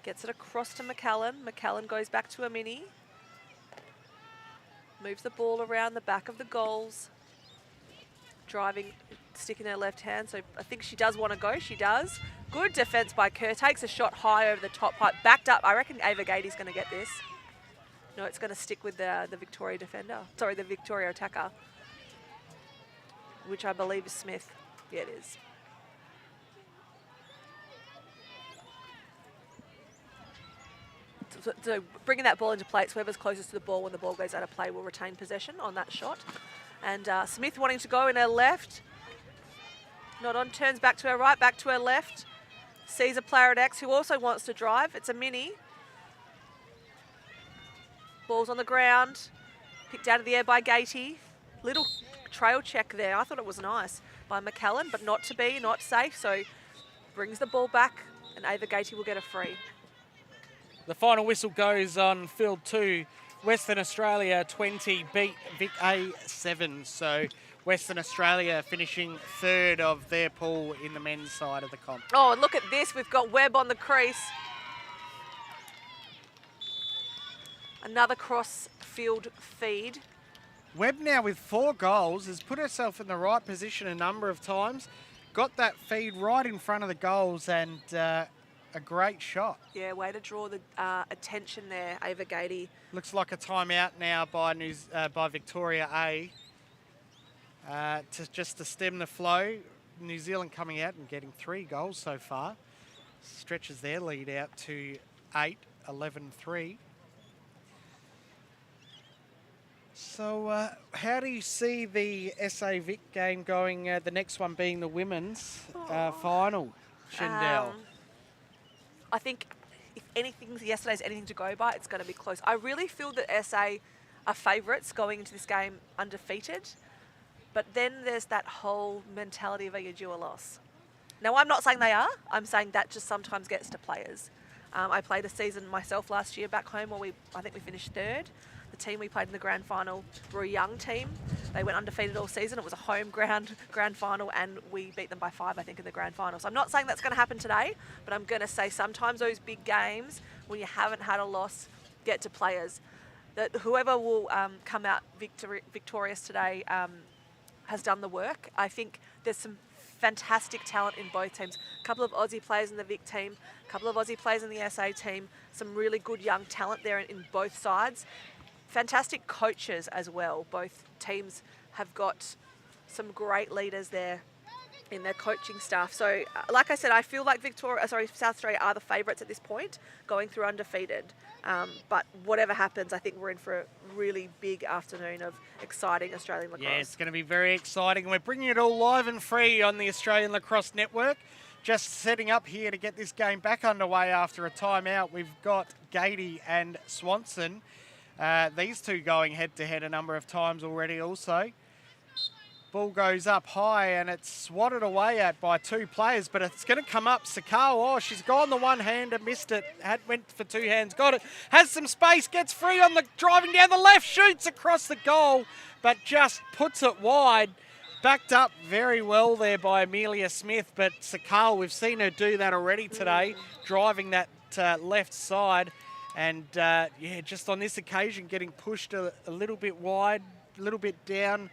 B: Gets it across to McCallan. McCallan goes back to a mini. Moves the ball around the back of the goals. Driving, stick in her left hand. So I think she does want to go. She does. Good defence by Kerr. Takes a shot high over the top pipe. Backed up. I reckon Ava Gatey's going to get this. No, it's going to stick with the Victoria defender. Sorry, the Victoria attacker. Which I believe is Smith. Yeah, it is. So bringing that ball into play, it's whoever's closest to the ball when the ball goes out of play will retain possession on that shot. And Smith wanting to go in her left. Not on, turns back to her right, back to her left. Sees a player at X who also wants to drive. It's a mini. Ball's on the ground. Picked out of the air by Gatey. Little trail check there. I thought it was nice by McCallan, but not to be, not safe. So brings the ball back, and Ava Gatey will get a free.
A: The final whistle goes on field 2. Western Australia 20 beat Vic A 7. So Western Australia finishing third of their pool in the men's side of the comp.
B: Oh, and look at this. We've got Webb on the crease. Another cross-field feed.
A: Webb now with 4 goals has put herself in the right position a number of times. Got that feed right in front of the goals and a great shot.
B: Yeah, way to draw the attention there, Ava Gatey.
A: Looks like a timeout now by Victoria A. Just to stem the flow. New Zealand coming out and getting 3 goals so far. Stretches their lead out to 8, 11-3. So how do you see the SA Vic game going, the next one being the women's final, Shindell?
B: I think if yesterday's anything to go by, it's going to be close. I really feel that SA are favourites going into this game undefeated, but then there's that whole mentality of are you due a loss? Now, I'm not saying they are. I'm saying that just sometimes gets to players. I played a season myself last year back home where I think we finished third. The team we played in the grand final were a young team. They went undefeated all season. It was a home grand final, and we beat them by 5, I think, in the grand final. So I'm not saying that's going to happen today, but I'm going to say sometimes those big games, when you haven't had a loss, get to players. That whoever will come out victorious today has done the work. I think there's some fantastic talent in both teams. A couple of Aussie players in the Vic team, a couple of Aussie players in the SA team, some really good young talent there in both sides. Fantastic coaches as well. Both teams have got some great leaders there in their coaching staff. So, like I said, I feel like South Australia are the favourites at this point, going through undefeated. But whatever happens, I think we're in for a really big afternoon of exciting Australian lacrosse.
A: Yeah, it's going to be very exciting. And we're bringing it all live and free on the Australian Lacrosse Network. Just setting up here to get this game back underway after a timeout. We've got Gatey and Swanson. These two going head-to-head a number of times already also. Ball goes up high and it's swatted away at by 2 players, but it's going to come up. Sakau, oh, she's gone the one-hander, missed it, went for 2 hands, got it, has some space, gets free on the driving down the left, shoots across the goal, but just puts it wide. Backed up very well there by Amelia Smith, but Sakau, we've seen her do that already today, driving that left side. And, just on this occasion, getting pushed a little bit wide, a little bit down,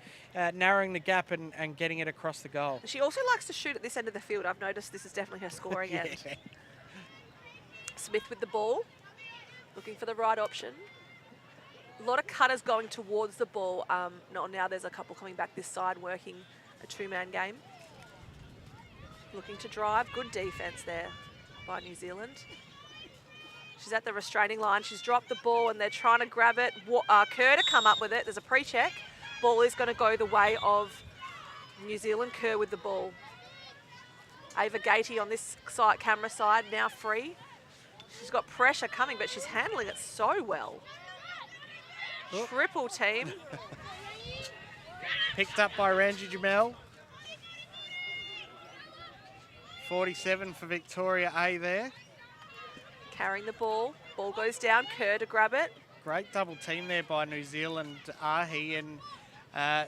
A: narrowing the gap and getting it across the goal.
B: She also likes to shoot at this end of the field. I've noticed this is definitely her scoring
A: Yeah.
B: end. Smith with the ball, looking for the right option. A lot of cutters going towards the ball. Now there's a couple coming back this side, working a 2-man game. Looking to drive. Good defence there by New Zealand. She's at the restraining line. She's dropped the ball and they're trying to grab it. Kerr to come up with it. There's a pre-check. Ball is going to go the way of New Zealand. Kerr with the ball. Ava Gatey on this side, camera side, now free. She's got pressure coming, but she's handling it so well. Oh. Triple team.
A: Picked up by Ranji Jamel. 47 for Victoria A there.
B: Carrying the ball. Ball goes down. Kerr to grab it.
A: Great double team there by New Zealand, Ahi. And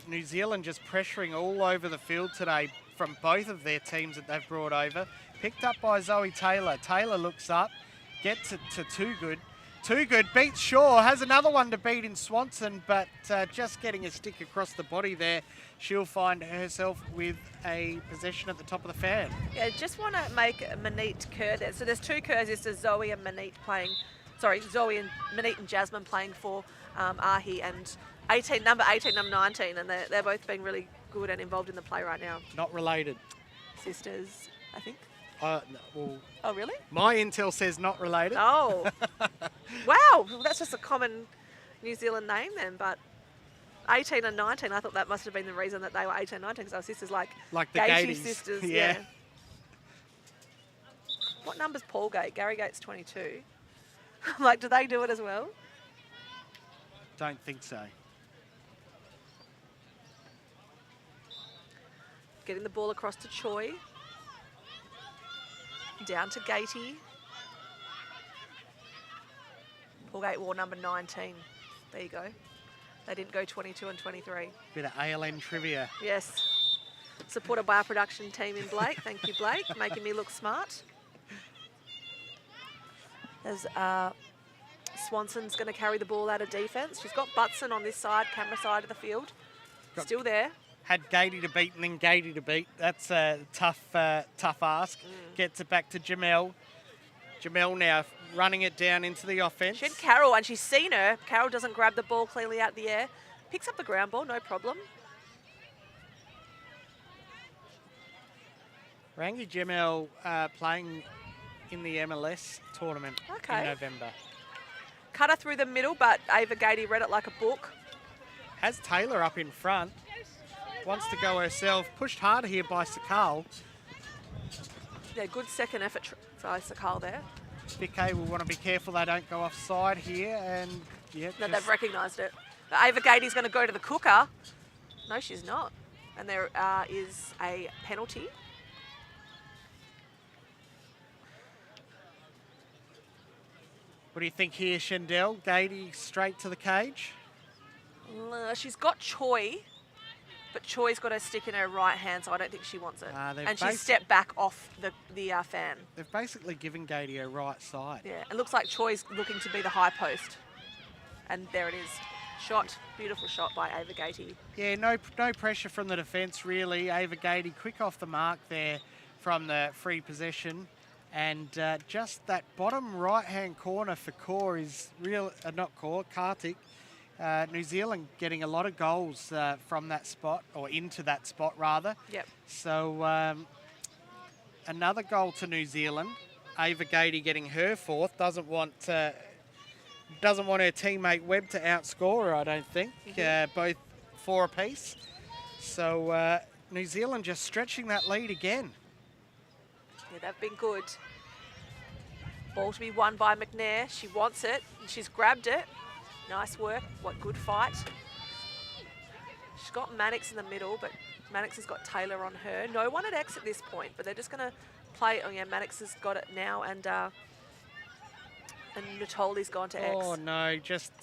A: New Zealand just pressuring all over the field today from both of their teams that they've brought over. Picked up by Zoe Taylor. Taylor looks up, gets it to Too Good. Too Good beats Shaw, has another one to beat in Swanson, but just getting a stick across the body there, she'll find herself with a possession at the top of the fan.
B: Yeah, just want to make Manit Kerr there. So there's 2 Kerrs. There's Zoe and Manit playing, Zoe and Manit and Jasmine playing for Ahi, and number 18, number 19, and they're both being really good and involved in the play right now.
A: Not related.
B: Sisters, I think.
A: No, well,
B: oh, really?
A: My intel says not related.
B: Oh. Wow. Well, that's just a common New Zealand name then, but 18 and 19, I thought that must have been the reason that they were 18 and 19, because our sisters like
A: the
B: Gatey
A: Gateys.
B: sisters.
A: Yeah.
B: What number's Paul Gate? Gary Gate's 22. I'm like, do they do it as well?
A: Don't think so.
B: Getting the ball across to Choi. Down to Gatey. Poolgate wore number 19. There you go. They didn't go 22 and 23.
A: Bit of ALN trivia.
B: Yes. Supported by our production team in Blake. Thank you, Blake, making me look smart. As Swanson's going to carry the ball out of defence. She's got Butson on this side, camera side of the field. Still there.
A: Had Gatey to beat and then Gatey to beat. That's a tough ask. Gets it back to Jamel. Jamel now running it down into the offence.
B: She had Carol, and she's seen her. Carol doesn't grab the ball cleanly out of the air. Picks up the ground ball, no problem.
A: Rangi Jamel playing in the MLS tournament in November.
B: Cutter through the middle, but Ava Gatey read it like a book.
A: Has Taylor up in front. Wants to go herself. Pushed hard here by Sakal.
B: Yeah, good second effort by Sakal there.
A: Vic A will want to be careful they don't go offside here. And yeah,
B: No, they've recognised it. But Ava Gatey's going to go to the cooker. No, she's not. And there is a penalty.
A: What do you think here, Shendell? Gatey straight to the cage?
B: She's got Choi, but Choi's got her stick in her right hand, so I don't think she wants it. And she stepped back off the fan.
A: They've basically given Gatey her right side.
B: Yeah, it looks like Choi's looking to be the high post. And there it is. Shot, beautiful shot by Ava Gatey.
A: Yeah, no pressure from the defence really. Ava Gatey quick off the mark there from the free possession. And just that bottom right-hand corner for Kaur is Kartik. New Zealand getting a lot of goals from that spot, or into that spot rather.
B: Yep.
A: So another goal to New Zealand. Ava Gatey getting her fourth. Doesn't want her teammate Webb to outscore her, I don't think. Both 4 apiece. So New Zealand just stretching that lead again.
B: Yeah, they've been good. Ball to be won by McNair. She wants it, and she's grabbed it. Nice work. What good fight. She's got Mannix in the middle, but Mannix has got Taylor on her. No one at X at this point, but they're just going to play. Oh, yeah, Mannix has got it now, and Natoli's gone to X.
A: Oh, no, just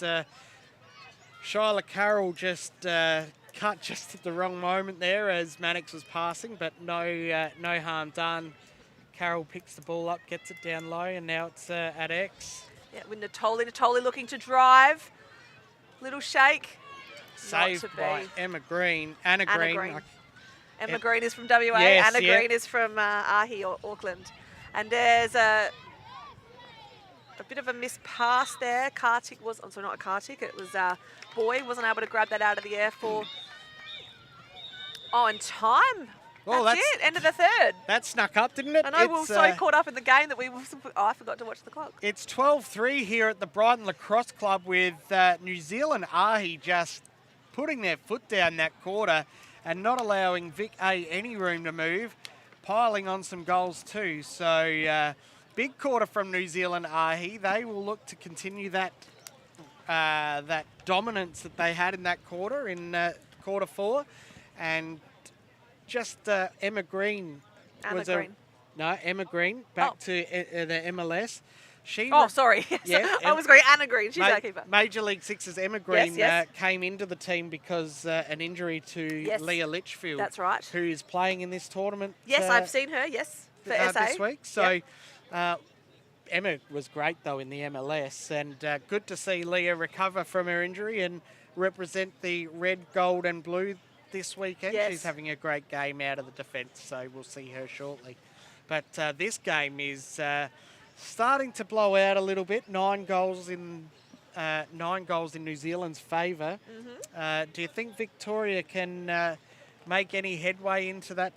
A: Shyla Carroll just cut just at the wrong moment there as Mannix was passing, but no harm done. Carroll picks the ball up, gets it down low, and now it's at X.
B: Yeah, with Natoli looking to drive. Little shake.
A: Saved by Emma Green. Anna Green.
B: Emma Green is from WA.
A: Yes,
B: Anna Green is from Ahi or Auckland. And there's a bit of a missed pass there. Kartik was, sorry, not Kartik, it was Boy, wasn't able to grab that out of the air for. Oh, and time.
A: Well,
B: that's it, end of the third.
A: That snuck up, didn't it?
B: I know, we were so caught up in the game that I forgot to watch the clock.
A: It's 12-3 here at the Brighton Lacrosse Club with New Zealand Ahi just putting their foot down that quarter and not allowing Vic A any room to move, piling on some goals too. So big quarter from New Zealand Ahi. They will look to continue that that dominance that they had in that quarter in quarter 4. And just Emma Green. Emma Green, back to the MLS.
B: Sorry. Yeah, I was going Anna Green. She's our keeper.
A: Major League Six's Emma Green came into the team because an injury to Leah Litchfield.
B: That's right.
A: Who is playing in this tournament.
B: Yes, I've seen her, for SA.
A: This week. So Emma was great, though, in the MLS. And good to see Leah recover from her injury and represent the red, gold and blue this weekend.
B: Yes.
A: She's having a great game out of the defence, so we'll see her shortly. But this game is starting to blow out a little bit. 9 goals in New Zealand's favour. Do you think Victoria can make any headway into that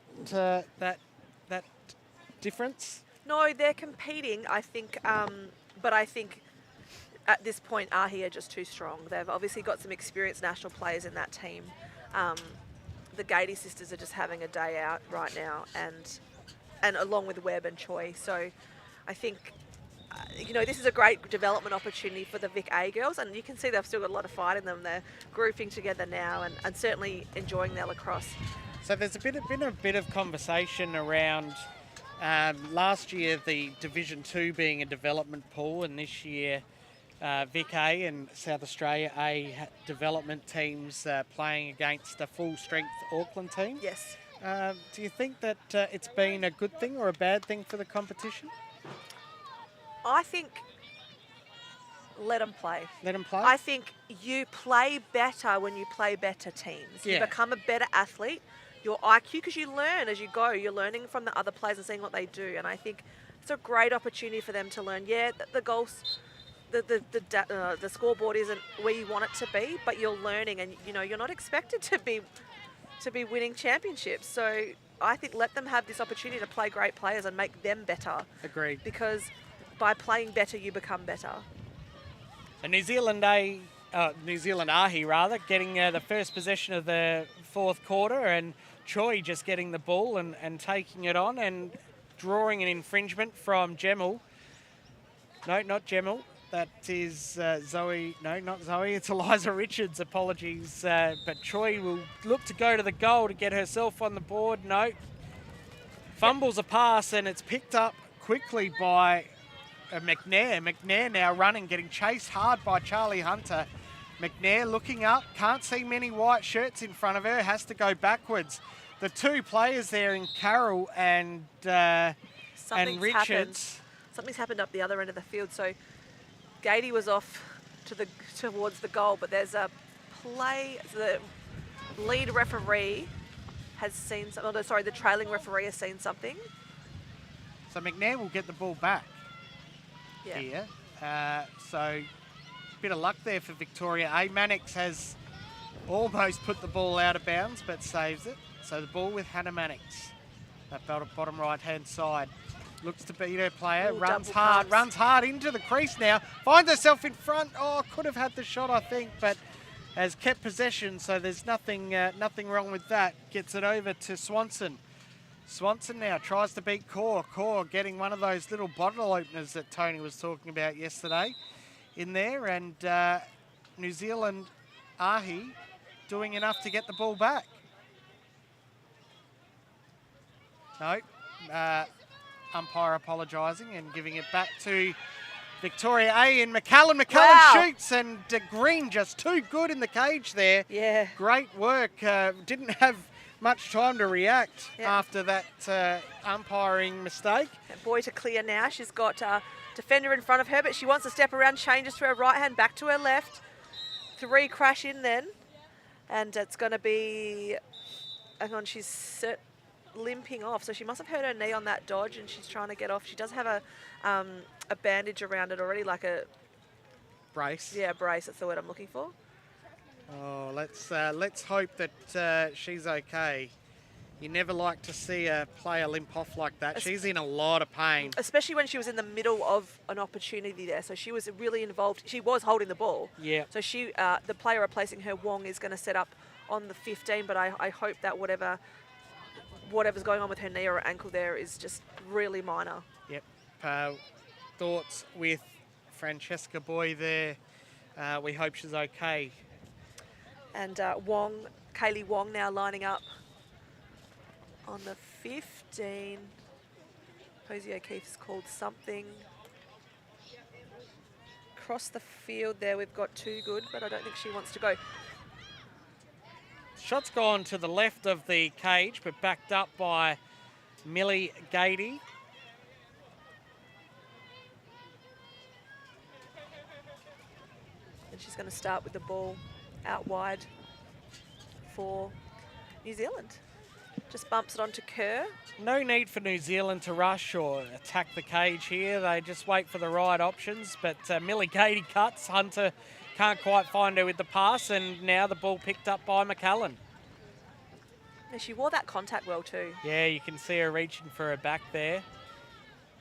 A: difference?
B: No, they're competing, I think, but I think at this point Ahi are just too strong. They've obviously got some experienced national players in that team. The Gatey sisters are just having a day out right now, and along with Webb and Choi. So I think, this is a great development opportunity for the Vic A girls, and you can see they've still got a lot of fight in them. They're grouping together now and certainly enjoying their lacrosse.
A: So there's been a bit of conversation around Last year, the Division 2 being a development pool, and this year, Vic A and South Australia A development teams playing against a full-strength Auckland team.
B: Yes.
A: Do you think that it's been a good thing or a bad thing for the competition?
B: I think let them play.
A: Let them play?
B: I think you play better when you play better teams. You
A: Yeah.
B: become a better athlete. Your IQ, because you learn as you go. You're learning from the other players and seeing what they do. And I think it's a great opportunity for them to learn. Yeah, the goals, the scoreboard isn't where you want it to be, but you're learning, and you're not expected to be winning championships. So I think let them have this opportunity to play great players and make them better.
A: Agreed.
B: Because by playing better, you become better.
A: A New Zealand Ahi rather, getting the first possession of the fourth quarter, and Choi just getting the ball and taking it on and drawing an infringement from Gemel. No, not Gemel. That is Zoe. No, not Zoe. It's Eliza Richards. Apologies. But Choi will look to go to the goal to get herself on the board. No. Fumbles a pass, and it's picked up quickly by McNair. McNair now running, getting chased hard by Charlie Hunter. McNair looking up, can't see many white shirts in front of her, has to go backwards. The two players there in Carroll and Richards.
B: Something's happened up the other end of the field. So Gady was off towards the goal, but there's a play. The lead referee has seen something. Oh, no, sorry, the trailing referee has seen something.
A: So McNair will get the ball back here. So bit of luck there for Victoria A. Mannix has almost put the ball out of bounds, but saves it. So the ball with Hannah Mannix. That bottom right-hand side. Looks to beat her player.
B: Ooh,
A: runs
B: double
A: hard into the crease now. Finds herself in front. Oh, could have had the shot, I think, but has kept possession, so there's nothing wrong with that. Gets it over to Swanson. Swanson now tries to beat Core. Core getting one of those little bottle openers that Tony was talking about yesterday in there, and New Zealand Ahi doing enough to get the ball back. No, umpire apologising and giving it back to Victoria A and McCallum. McCallum shoots, and Green just too good in the cage there.
B: Yeah.
A: Great work. Didn't have much time to react after that umpiring mistake.
B: That boy to clear now. She's got a defender in front of her, but she wants to step around, changes to her right hand, back to her left. 3 crash in then. And it's going to be, hang on, she's limping off. So she must have hurt her knee on that dodge, and she's trying to get off. She does have a bandage around it already, like a
A: brace.
B: Yeah, brace. That's the word I'm looking for.
A: Oh, let's hope that she's okay. You never like to see a player limp off like that. She's in a lot of pain.
B: Especially when she was in the middle of an opportunity there. So she was really involved. She was holding the ball.
A: Yeah.
B: So she, the player replacing her, Wong, is going to set up on the 15. But I hope that whatever's going on with her knee or her ankle there is just really minor.
A: Yep. Thoughts with Francesca Boy there. We hope she's okay.
B: And Kaylee Wong now lining up on the 15. Posey O'Keefe's called something. Across the field there, we've got Too Good, but I don't think she wants to go.
A: Shot's gone to the left of the cage, but backed up by Millie Gady.
B: And she's going to start with the ball out wide for New Zealand. Just bumps it onto Kerr.
A: No need for New Zealand to rush or attack the cage here. They just wait for the right options. But Millie Gady cuts. Hunter can't quite find her with the pass. And now the ball picked up by McCallum.
B: And she wore that contact well too.
A: Yeah, you can see her reaching for her back there.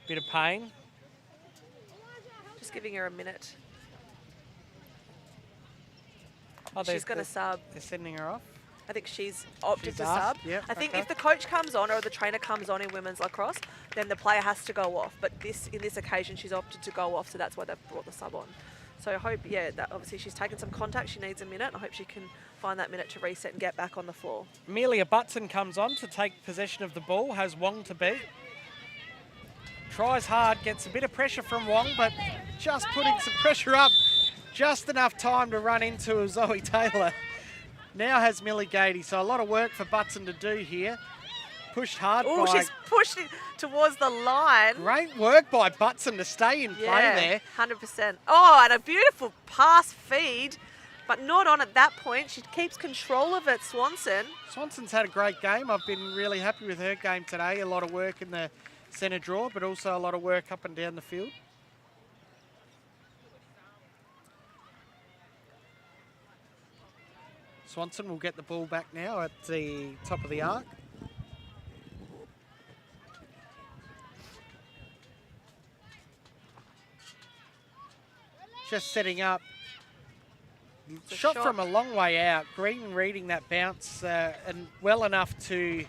A: Bit of pain.
B: Just giving her a minute.
A: Oh,
B: she's going to sub.
A: They're sending her off?
B: I think she's opted to
A: asked?
B: sub.
A: Yep,
B: I think
A: okay.
B: if the coach comes on or the trainer comes on in women's lacrosse, then the player has to go off. But in this occasion, she's opted to go off, so that's why they've brought the sub on. So I hope, that obviously she's taken some contact. She needs a minute. I hope she can find that minute to reset and get back on the floor.
A: Amelia Butson comes on to take possession of the ball, has Wong to beat. tries hard, gets a bit of pressure from Wong, but just putting some pressure up. Just enough time to run into Zoe Taylor. Now has Millie Gady, so a lot of work for Butson to do here. Pushed hard
B: Oh,
A: by...
B: she's pushed it towards the line.
A: Great work by Butson to stay in play there.
B: 100%. Oh, and a beautiful pass feed, but not on at that point. She keeps control of it, Swanson.
A: Swanson's had a great game. I've been really happy with her game today. A lot of work in the centre draw, but also a lot of work up and down the field. Swanson will get the ball back now at the top of the arc. Just setting up. Shot from a long way out. Green reading that bounce and well enough to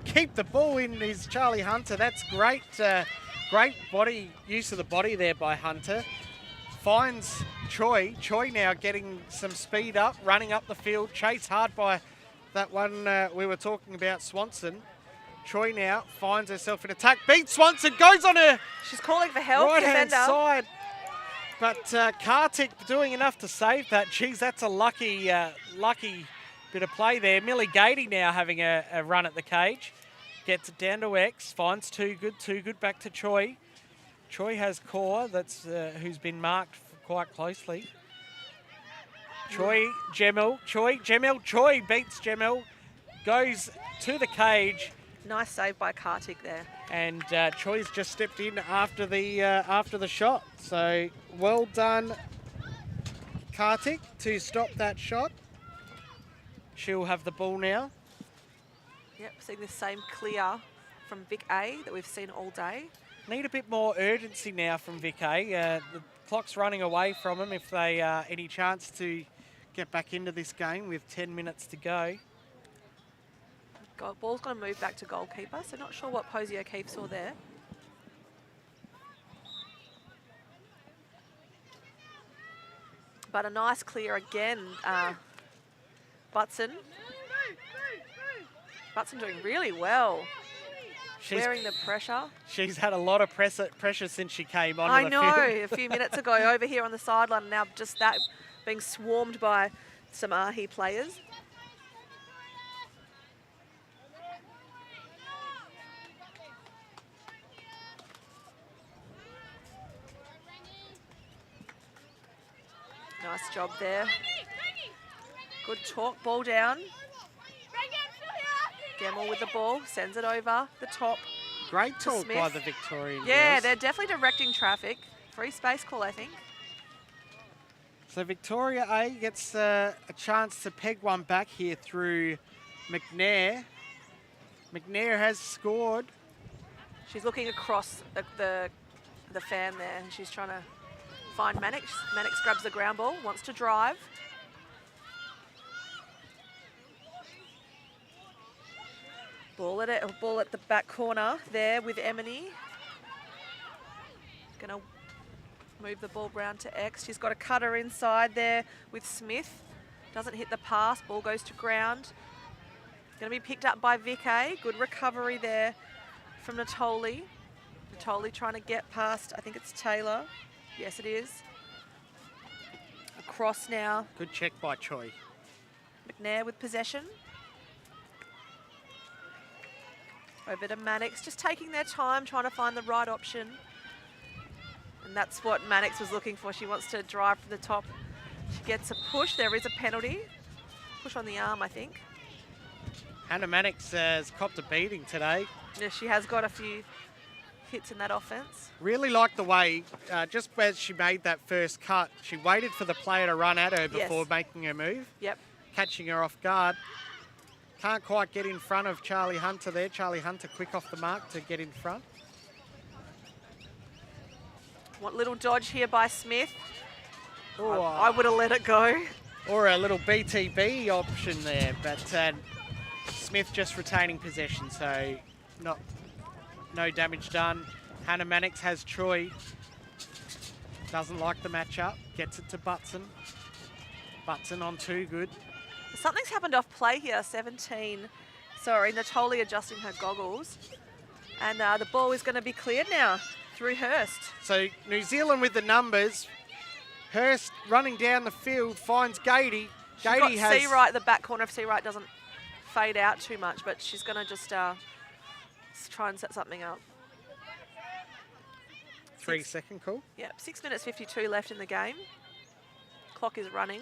A: keep the ball in is Charlie Hunter. That's great, great body use of the body there by Hunter. Finds Choi. Choi now getting some speed up, running up the field. Chased hard by that one we were talking about, Swanson. Choi now finds herself in attack. Beats Swanson, goes on her
B: She's calling for help,
A: right-hand
B: defender.
A: side. But Kartik doing enough to save that. Geez, that's a lucky bit of play there. Millie Gady now having a run at the cage. Gets it down to X, finds too good back to Choi. Choi has Core, that's who's been marked quite closely. Choi beats Gemel, goes to the cage.
B: Nice save by Kartik there.
A: And Choi's just stepped in after the shot. So well done, Kartik, to stop that shot. She'll have the ball now.
B: Yep, seeing the same clear from Vic A that we've seen all day.
A: Need a bit more urgency now from Vic A. The clock's running away from them if they any chance to get back into this game with 10 minutes to go.
B: Ball's going to move back to goalkeeper, so not sure what Posey O'Keefe saw there. But a nice clear again, Butson. Butson doing really well.
A: She's
B: wearing the pressure.
A: She's had a lot of pressure since she came on.
B: I
A: the
B: know,
A: field.
B: a few minutes ago over here on the sideline, now just that being swarmed by some Ahi players. Nice job there. Good talk, ball down. Gemmell with the ball, sends it over the top.
A: Great talk
B: Smith.
A: by the Victorian
B: Yeah,
A: girls.
B: they're definitely directing traffic. Free space call, I think.
A: So Victoria A gets a chance to peg one back here through McNair. McNair has scored.
B: She's looking across the fan there, and she's trying to find Mannix. Mannix grabs the ground ball, wants to drive. Ball at the back corner there with Emily. Gonna move the ball round to X. She's got a cutter inside there with Smith. Doesn't hit the pass, ball goes to ground. Gonna be picked up by Vic A. Good recovery there from Natoli. Natoli trying to get past, I think it's Taylor. Yes, it is. Across now.
A: Good check by Choi.
B: McNair with possession. Over to Mannix, just taking their time, trying to find the right option. And that's what Mannix was looking for. She wants to drive from the top. She gets a push. There is a penalty. Push on the arm, I think.
A: Hannah Mannix has copped a beating today.
B: Yeah, she has got a few hits in that offense.
A: Really like the way, just as she made that first cut, she waited for the player to run at her before making her move.
B: Yep.
A: Catching her off guard. Can't quite get in front of Charlie Hunter there. Charlie Hunter quick off the mark to get in front.
B: What little dodge here by Smith.
A: Ooh,
B: I would have let it go.
A: Or a little BTB option there, but Smith just retaining possession, so no damage done. Hannah Mannix has Troy. Doesn't like the matchup. Gets it to Butson. Butson on two, good.
B: Something's happened off play here, 17. Sorry, Natoli adjusting her goggles. And the ball is going to be cleared now through Hurst.
A: So New Zealand with the numbers. Hurst running down the field, finds Gady.
B: Gady has Seawright, the back corner of Seawright doesn't fade out too much, but she's going to just try and set something up.
A: 3-second call.
B: Yep, 6 minutes 52 left in the game. Clock is running.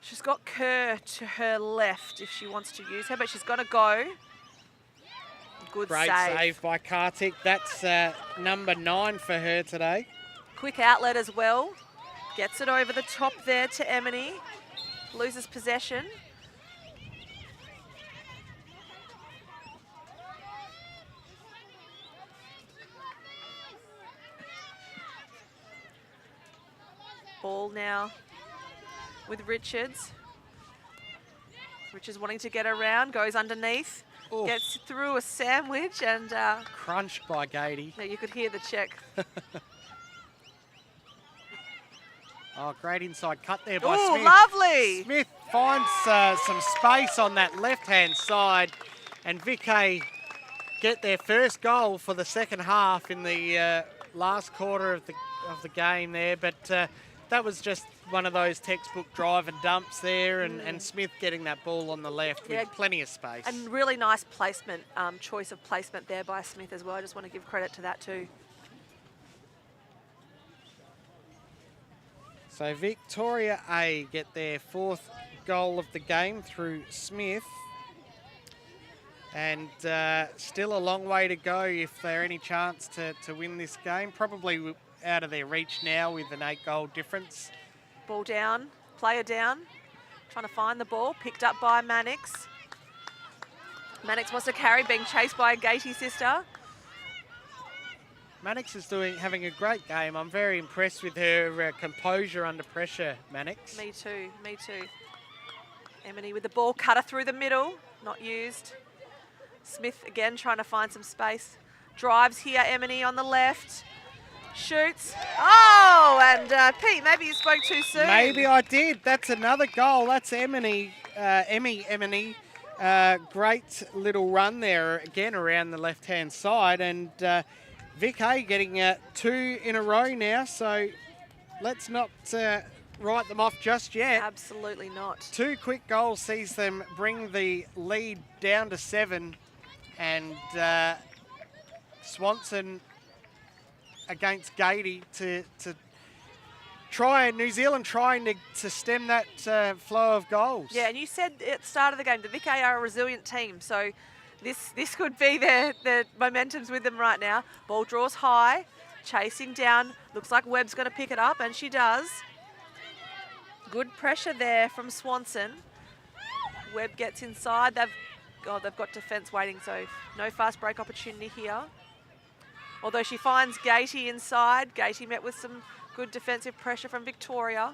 B: She's got Kerr to her left if she wants to use her, but she's going to go. Good
A: Great save by Kartik. That's number 9 for her today.
B: Quick outlet as well. Gets it over the top there to Emily. Loses possession. Ball now with Richards. Richards wanting to get around, goes underneath. Oof. Gets through a sandwich and...
A: crunched by Gady.
B: Yeah, you could hear the check.
A: Oh, great inside cut there by Smith.
B: Lovely!
A: Smith finds some space on that left-hand side, and Vicky get their first goal for the second half in the last quarter of the game there. But that was just one of those textbook drive and dumps there, and Smith getting that ball on the left with plenty of space.
B: And really nice placement, choice of placement there by Smith as well. I just want to give credit to that too.
A: So Victoria A get their 4th goal of the game through Smith. And still a long way to go if they're any chance to win this game. Probably out of their reach now with an 8-goal difference.
B: Ball down, player down, trying to find the ball, picked up by Mannix. Mannix wants to carry, being chased by a Gady sister.
A: Mannix is having a great game. I'm very impressed with her composure under pressure, Mannix.
B: Me too, me too. Emily with the ball, cutter through the middle, not used. Smith again trying to find some space. Drives here, Emily on the left. Shoots. Oh, and Pete, maybe you spoke too soon.
A: Maybe I did. That's another goal. That's Emily. Great little run there again around the left-hand side. And Vic A getting 2 in a row now. So let's not write them off just yet.
B: Absolutely not.
A: 2 quick goals sees them bring the lead down to 7. And Swanson against Gady to try, New Zealand trying to stem that flow of goals.
B: Yeah, and you said at the start of the game, the Vic A are a resilient team, so this could be their momentum's with them right now. Ball draws high, chasing down, looks like Webb's going to pick it up, and she does. Good pressure there from Swanson. Webb gets inside, they've got defence waiting, so no fast break opportunity here. Although she finds Gady inside. Gady met with some good defensive pressure from Victoria.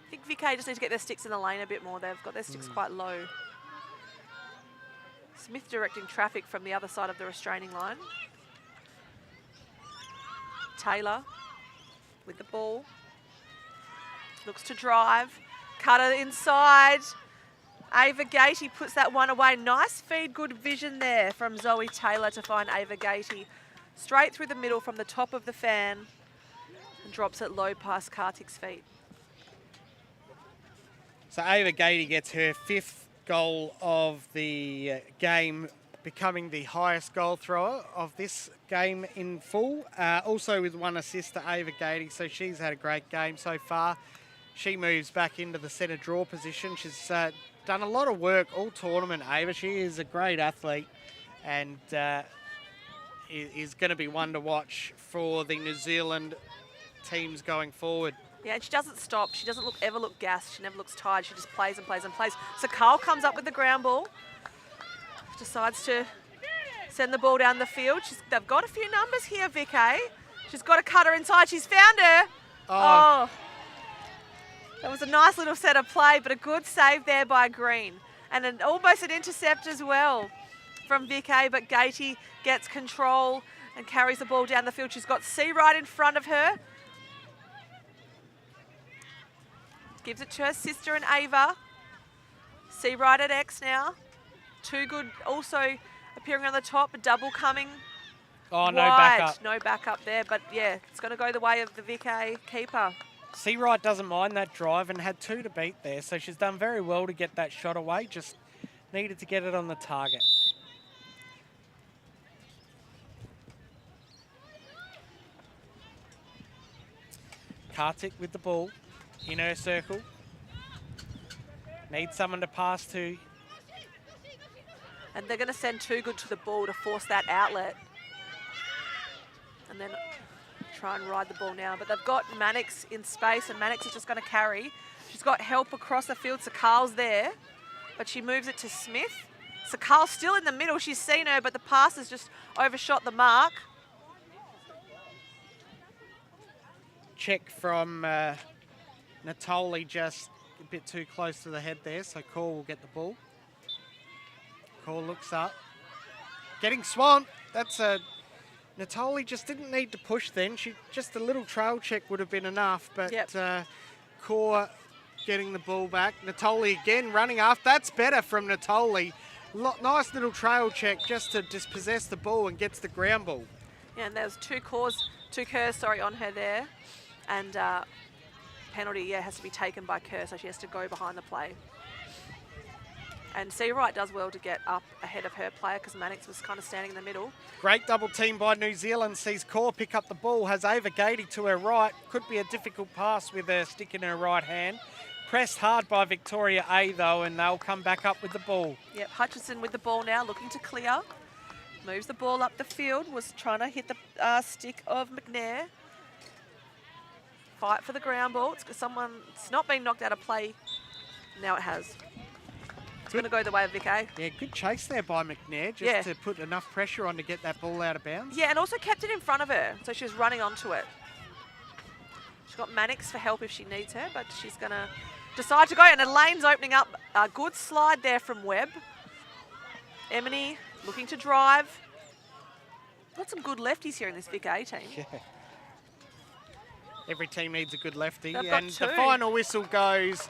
B: I think VK just need to get their sticks in the lane a bit more. They've got their sticks quite low. Smith directing traffic from the other side of the restraining line. Taylor with the ball. Looks to drive. Cutter inside. Ava Gady puts that one away. Nice feed, good vision there from Zoe Taylor to find Ava Gady. Straight through the middle from the top of the fan and drops it low past Kartik's feet.
A: So Ava Gady gets her 5th goal of the game, becoming the highest goal thrower of this game in full. Also with 1 assist to Ava Gady, so she's had a great game so far. She moves back into the centre draw position. She's done a lot of work all tournament, Ava. She is a great athlete and is going to be one to watch for the New Zealand teams going forward.
B: Yeah, and she doesn't stop. She doesn't ever look gassed. She never looks tired. She just plays and plays and plays. So Carl comes up with the ground ball. Decides to send the ball down the field. They've got a few numbers here, Vic A. She's got a cutter inside. She's found her. Oh. That was a nice little set of play, but a good save there by Green. And almost an intercept as well from Vic A, but Gady gets control and carries the ball down the field. She's got C right in front of her. Gives it to her sister and Ava. Seabright at X now. Too Good also appearing on the top, a double coming.
A: Oh, no
B: wide.
A: backup.
B: No backup there, but yeah, it's going to go the way of the Vic A keeper.
A: Seawright doesn't mind that drive and had 2 to beat there, so she's done very well to get that shot away, just needed to get it on the target. Kartik with the ball in her circle. Needs someone to pass to.
B: And they're going to send Too Good to the ball to force that outlet. And then try and ride the ball now. But they've got Mannix in space, and Mannix is just going to carry. She's got help across the field. So Carl's there, but she moves it to Smith. So Carl's still in the middle. She's seen her, but the pass has just overshot the mark.
A: Check from Natoli, just a bit too close to the head there, so Call will get the ball. Call looks up. Getting swamped. That's a... Natoli just didn't need to push then. Just a little trail check would have been enough, but Core getting the ball back. Natoli again running after. That's better from Natoli. Nice little trail check just to dispossess the ball and gets the ground ball.
B: Yeah, and there's two Kerrs on her there. And penalty, has to be taken by Kerr, so she has to go behind the play. And Seawright does well to get up ahead of her player because Mannix was kind of standing in the middle.
A: Great double team by New Zealand. Sees Core pick up the ball, has Ava Gady to her right. Could be a difficult pass with her stick in her right hand. Pressed hard by Victoria A though, and they'll come back up with the ball.
B: Yep, Hutchison with the ball now, looking to clear. Moves the ball up the field, was trying to hit the stick of McNair. Fight for the ground ball. It's not been knocked out of play. Now it has. It's going to go the way of Vic A.
A: Yeah, good chase there by McNair, just to put enough pressure on to get that ball out of bounds.
B: Yeah, and also kept it in front of her, so she was running onto it. She's got Mannix for help if she needs her, but she's going to decide to go. And Elaine's opening up. A good slide there from Webb. Emily looking to drive. Got some good lefties here in this Vic A team.
A: Yeah. Every team needs a good lefty.
B: They've got
A: And
B: two.
A: the final whistle goes.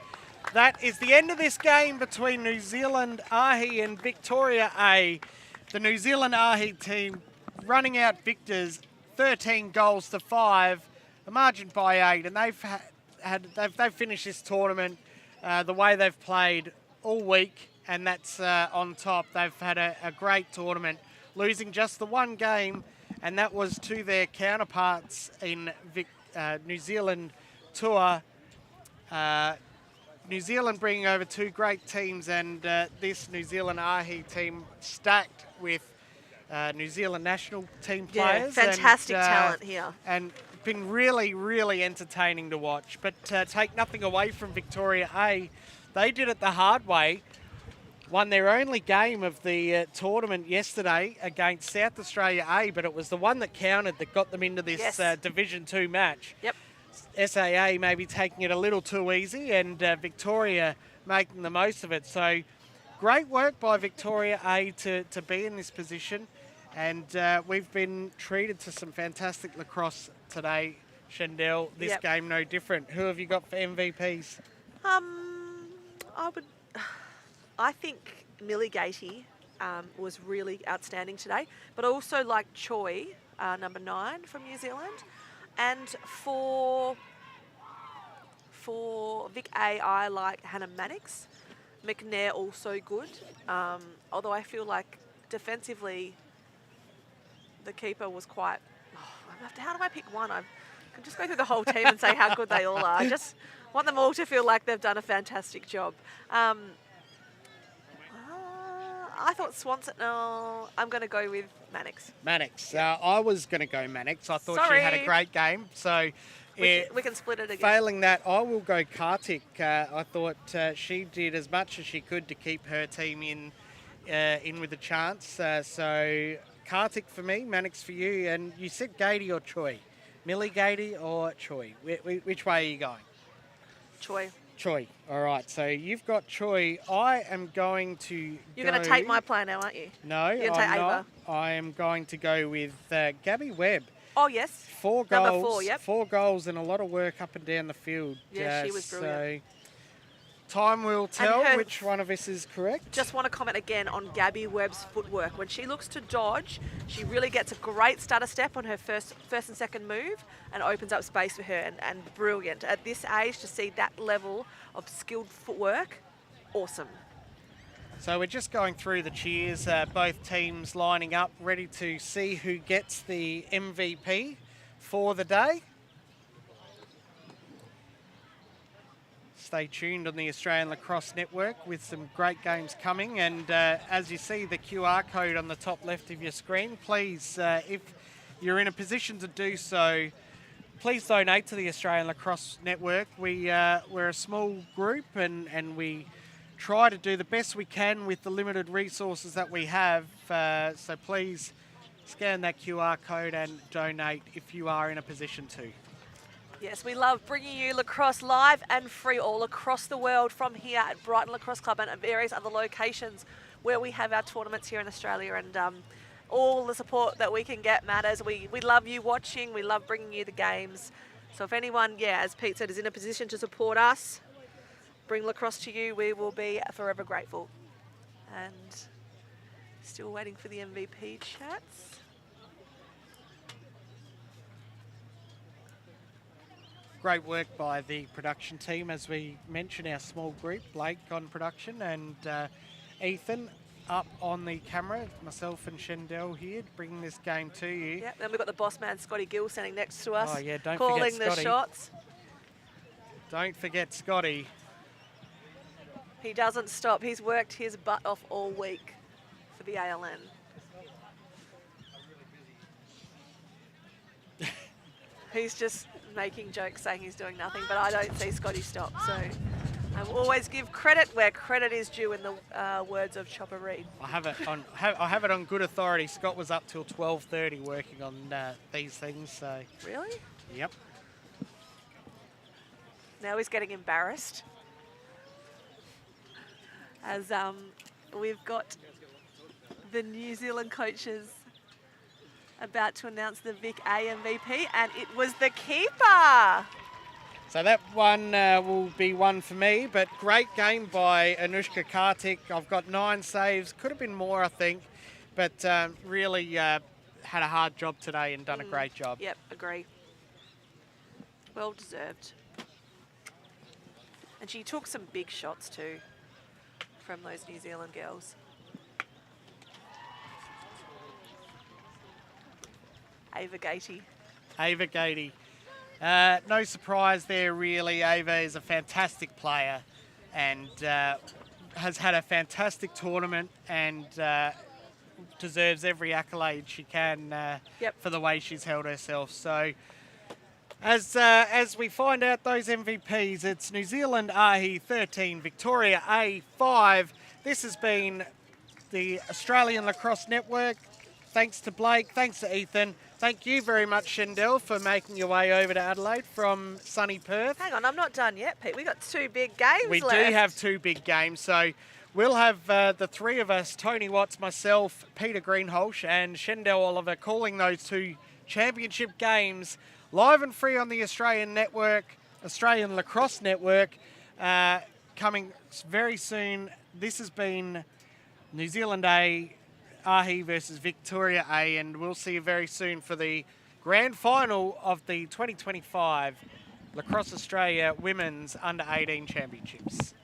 A: That is the end of this game between New Zealand Ahi and Victoria A. The New Zealand Ahi team running out victors, 13 goals to 5, a margin by 8, and they've finished this tournament the way they've played all week, and that's on top. They've had a great tournament, losing just the one game, and that was to their counterparts in New Zealand tour. New Zealand bringing over 2 great teams, and this New Zealand Ahi team stacked with New Zealand national team players.
B: Yeah, fantastic talent here.
A: And been really, really entertaining to watch. But take nothing away from Victoria A. They did it the hard way. Won their only game of the tournament yesterday against South Australia A, but it was the one that counted that got them into this Division 2 match.
B: Yep.
A: SAA maybe taking it a little too easy, and Victoria making the most of it. So great work by Victoria A to be in this position. And we've been treated to some fantastic lacrosse today, Shandell. This game no different. Who have you got for MVPs?
B: I think Millie Gatey was really outstanding today, but I also like Choi, number 9 from New Zealand. And for Vic A, I like Hannah Mannix. McNair also good, although I feel like defensively the keeper was quite... how do I pick one? I can just go through the whole team and say how good they all are. I just want them all to feel like they've done a fantastic job. I thought Swanson... No, I'm going to go with Mannix.
A: Mannix. I was going to go Mannix. I thought she had a great game. So
B: we can split it again.
A: Failing that, I will go Kartik. I thought she did as much as she could to keep her team in with a chance. So Kartik for me, Mannix for you. And you said Gady or Choi? Millie Gady or Choi? Which way are you going?
B: Choi.
A: Choi. All right, so you've got Choi. I am going to
B: You're going to take my plan now, aren't you?
A: No,
B: You're going to take Ava?
A: I am going to go with Gabby Webb.
B: Oh, yes.
A: 4 goals.
B: Number 4, yep.
A: 4 goals and a lot of work up and down the field.
B: Yeah, she was brilliant.
A: Time will tell
B: her-
A: which one of us is correct.
B: Just want to comment again on Gabby Webb's footwork. When she looks to dodge, she really gets a great stutter step on her first and second move and opens up space for her, and brilliant. At this age, to see that level of skilled footwork, awesome.
A: So we're just going through the cheers, both teams lining up, ready to see who gets the MVP for the day. Stay tuned on the Australian Lacrosse Network with some great games coming. And as you see the QR code on the top left of your screen, please, if you're in a position to do so, please donate to the Australian Lacrosse Network. We're a small group and we try to do the best we can with the limited resources that we have. So please scan that QR code and donate if you are in a position to.
B: Yes, we love bringing you lacrosse live and free all across the world from here at Brighton Lacrosse Club and at various other locations where we have our tournaments here in Australia, and all the support that we can get matters. We love you watching, we love bringing you the games. So if anyone, as Pete said, is in a position to support us, bring lacrosse to you, we will be forever grateful. And still waiting for the MVP chats.
A: Great work by the production team, as we mentioned, our small group, Blake on production and Ethan up on the camera, myself and Shendell here bringing this game to you.
B: Yeah, then we've got the boss man, Scotty Gill, standing next to us,
A: Oh yeah, don't
B: calling
A: forget
B: the
A: Scotty.
B: shots.
A: Don't forget Scotty.
B: He doesn't stop. He's worked his butt off all week for the ALN. He's just making jokes saying he's doing nothing, but I don't see Scotty stop. So I will always give credit where credit is due, in the words of Chopper Reed.
A: I have it on good authority. Scott was up till 12:30 working on these things. So
B: Really?
A: yep.
B: Now he's getting embarrassed. As we've got the New Zealand coaches about to announce the Vic A MVP, and it was the keeper.
A: So that one will be one for me, but great game by Anushka Kartik. I've got 9 saves, could have been more I think, but really had a hard job today and done a great job.
B: Yep, agree. Well deserved. And she took some big shots too from those New Zealand girls. Ava Gatey.
A: Ava Gatey. No surprise there really. Ava is a fantastic player and has had a fantastic tournament and deserves every accolade she can for the way she's held herself. So as we find out those MVPs, it's New Zealand AHI 13, Victoria A 5. This has been the Australian Lacrosse Network. Thanks to Blake, thanks to Ethan. Thank you very much, Shendell, for making your way over to Adelaide from sunny Perth.
B: Hang on, I'm not done yet, Pete. We've got 2 big games
A: We
B: left.
A: do have 2 big games, so we'll have the 3 of us, Tony Watts, myself, Peter Greenholsch and Shendell Oliver, calling those 2 championship games live and free on the Australian Network, Australian Lacrosse Network, coming very soon. This has been New Zealand A, AHI versus Victoria A, and we'll see you very soon for the grand final of the 2025 Lacrosse Australia Women's Under 18 Championships.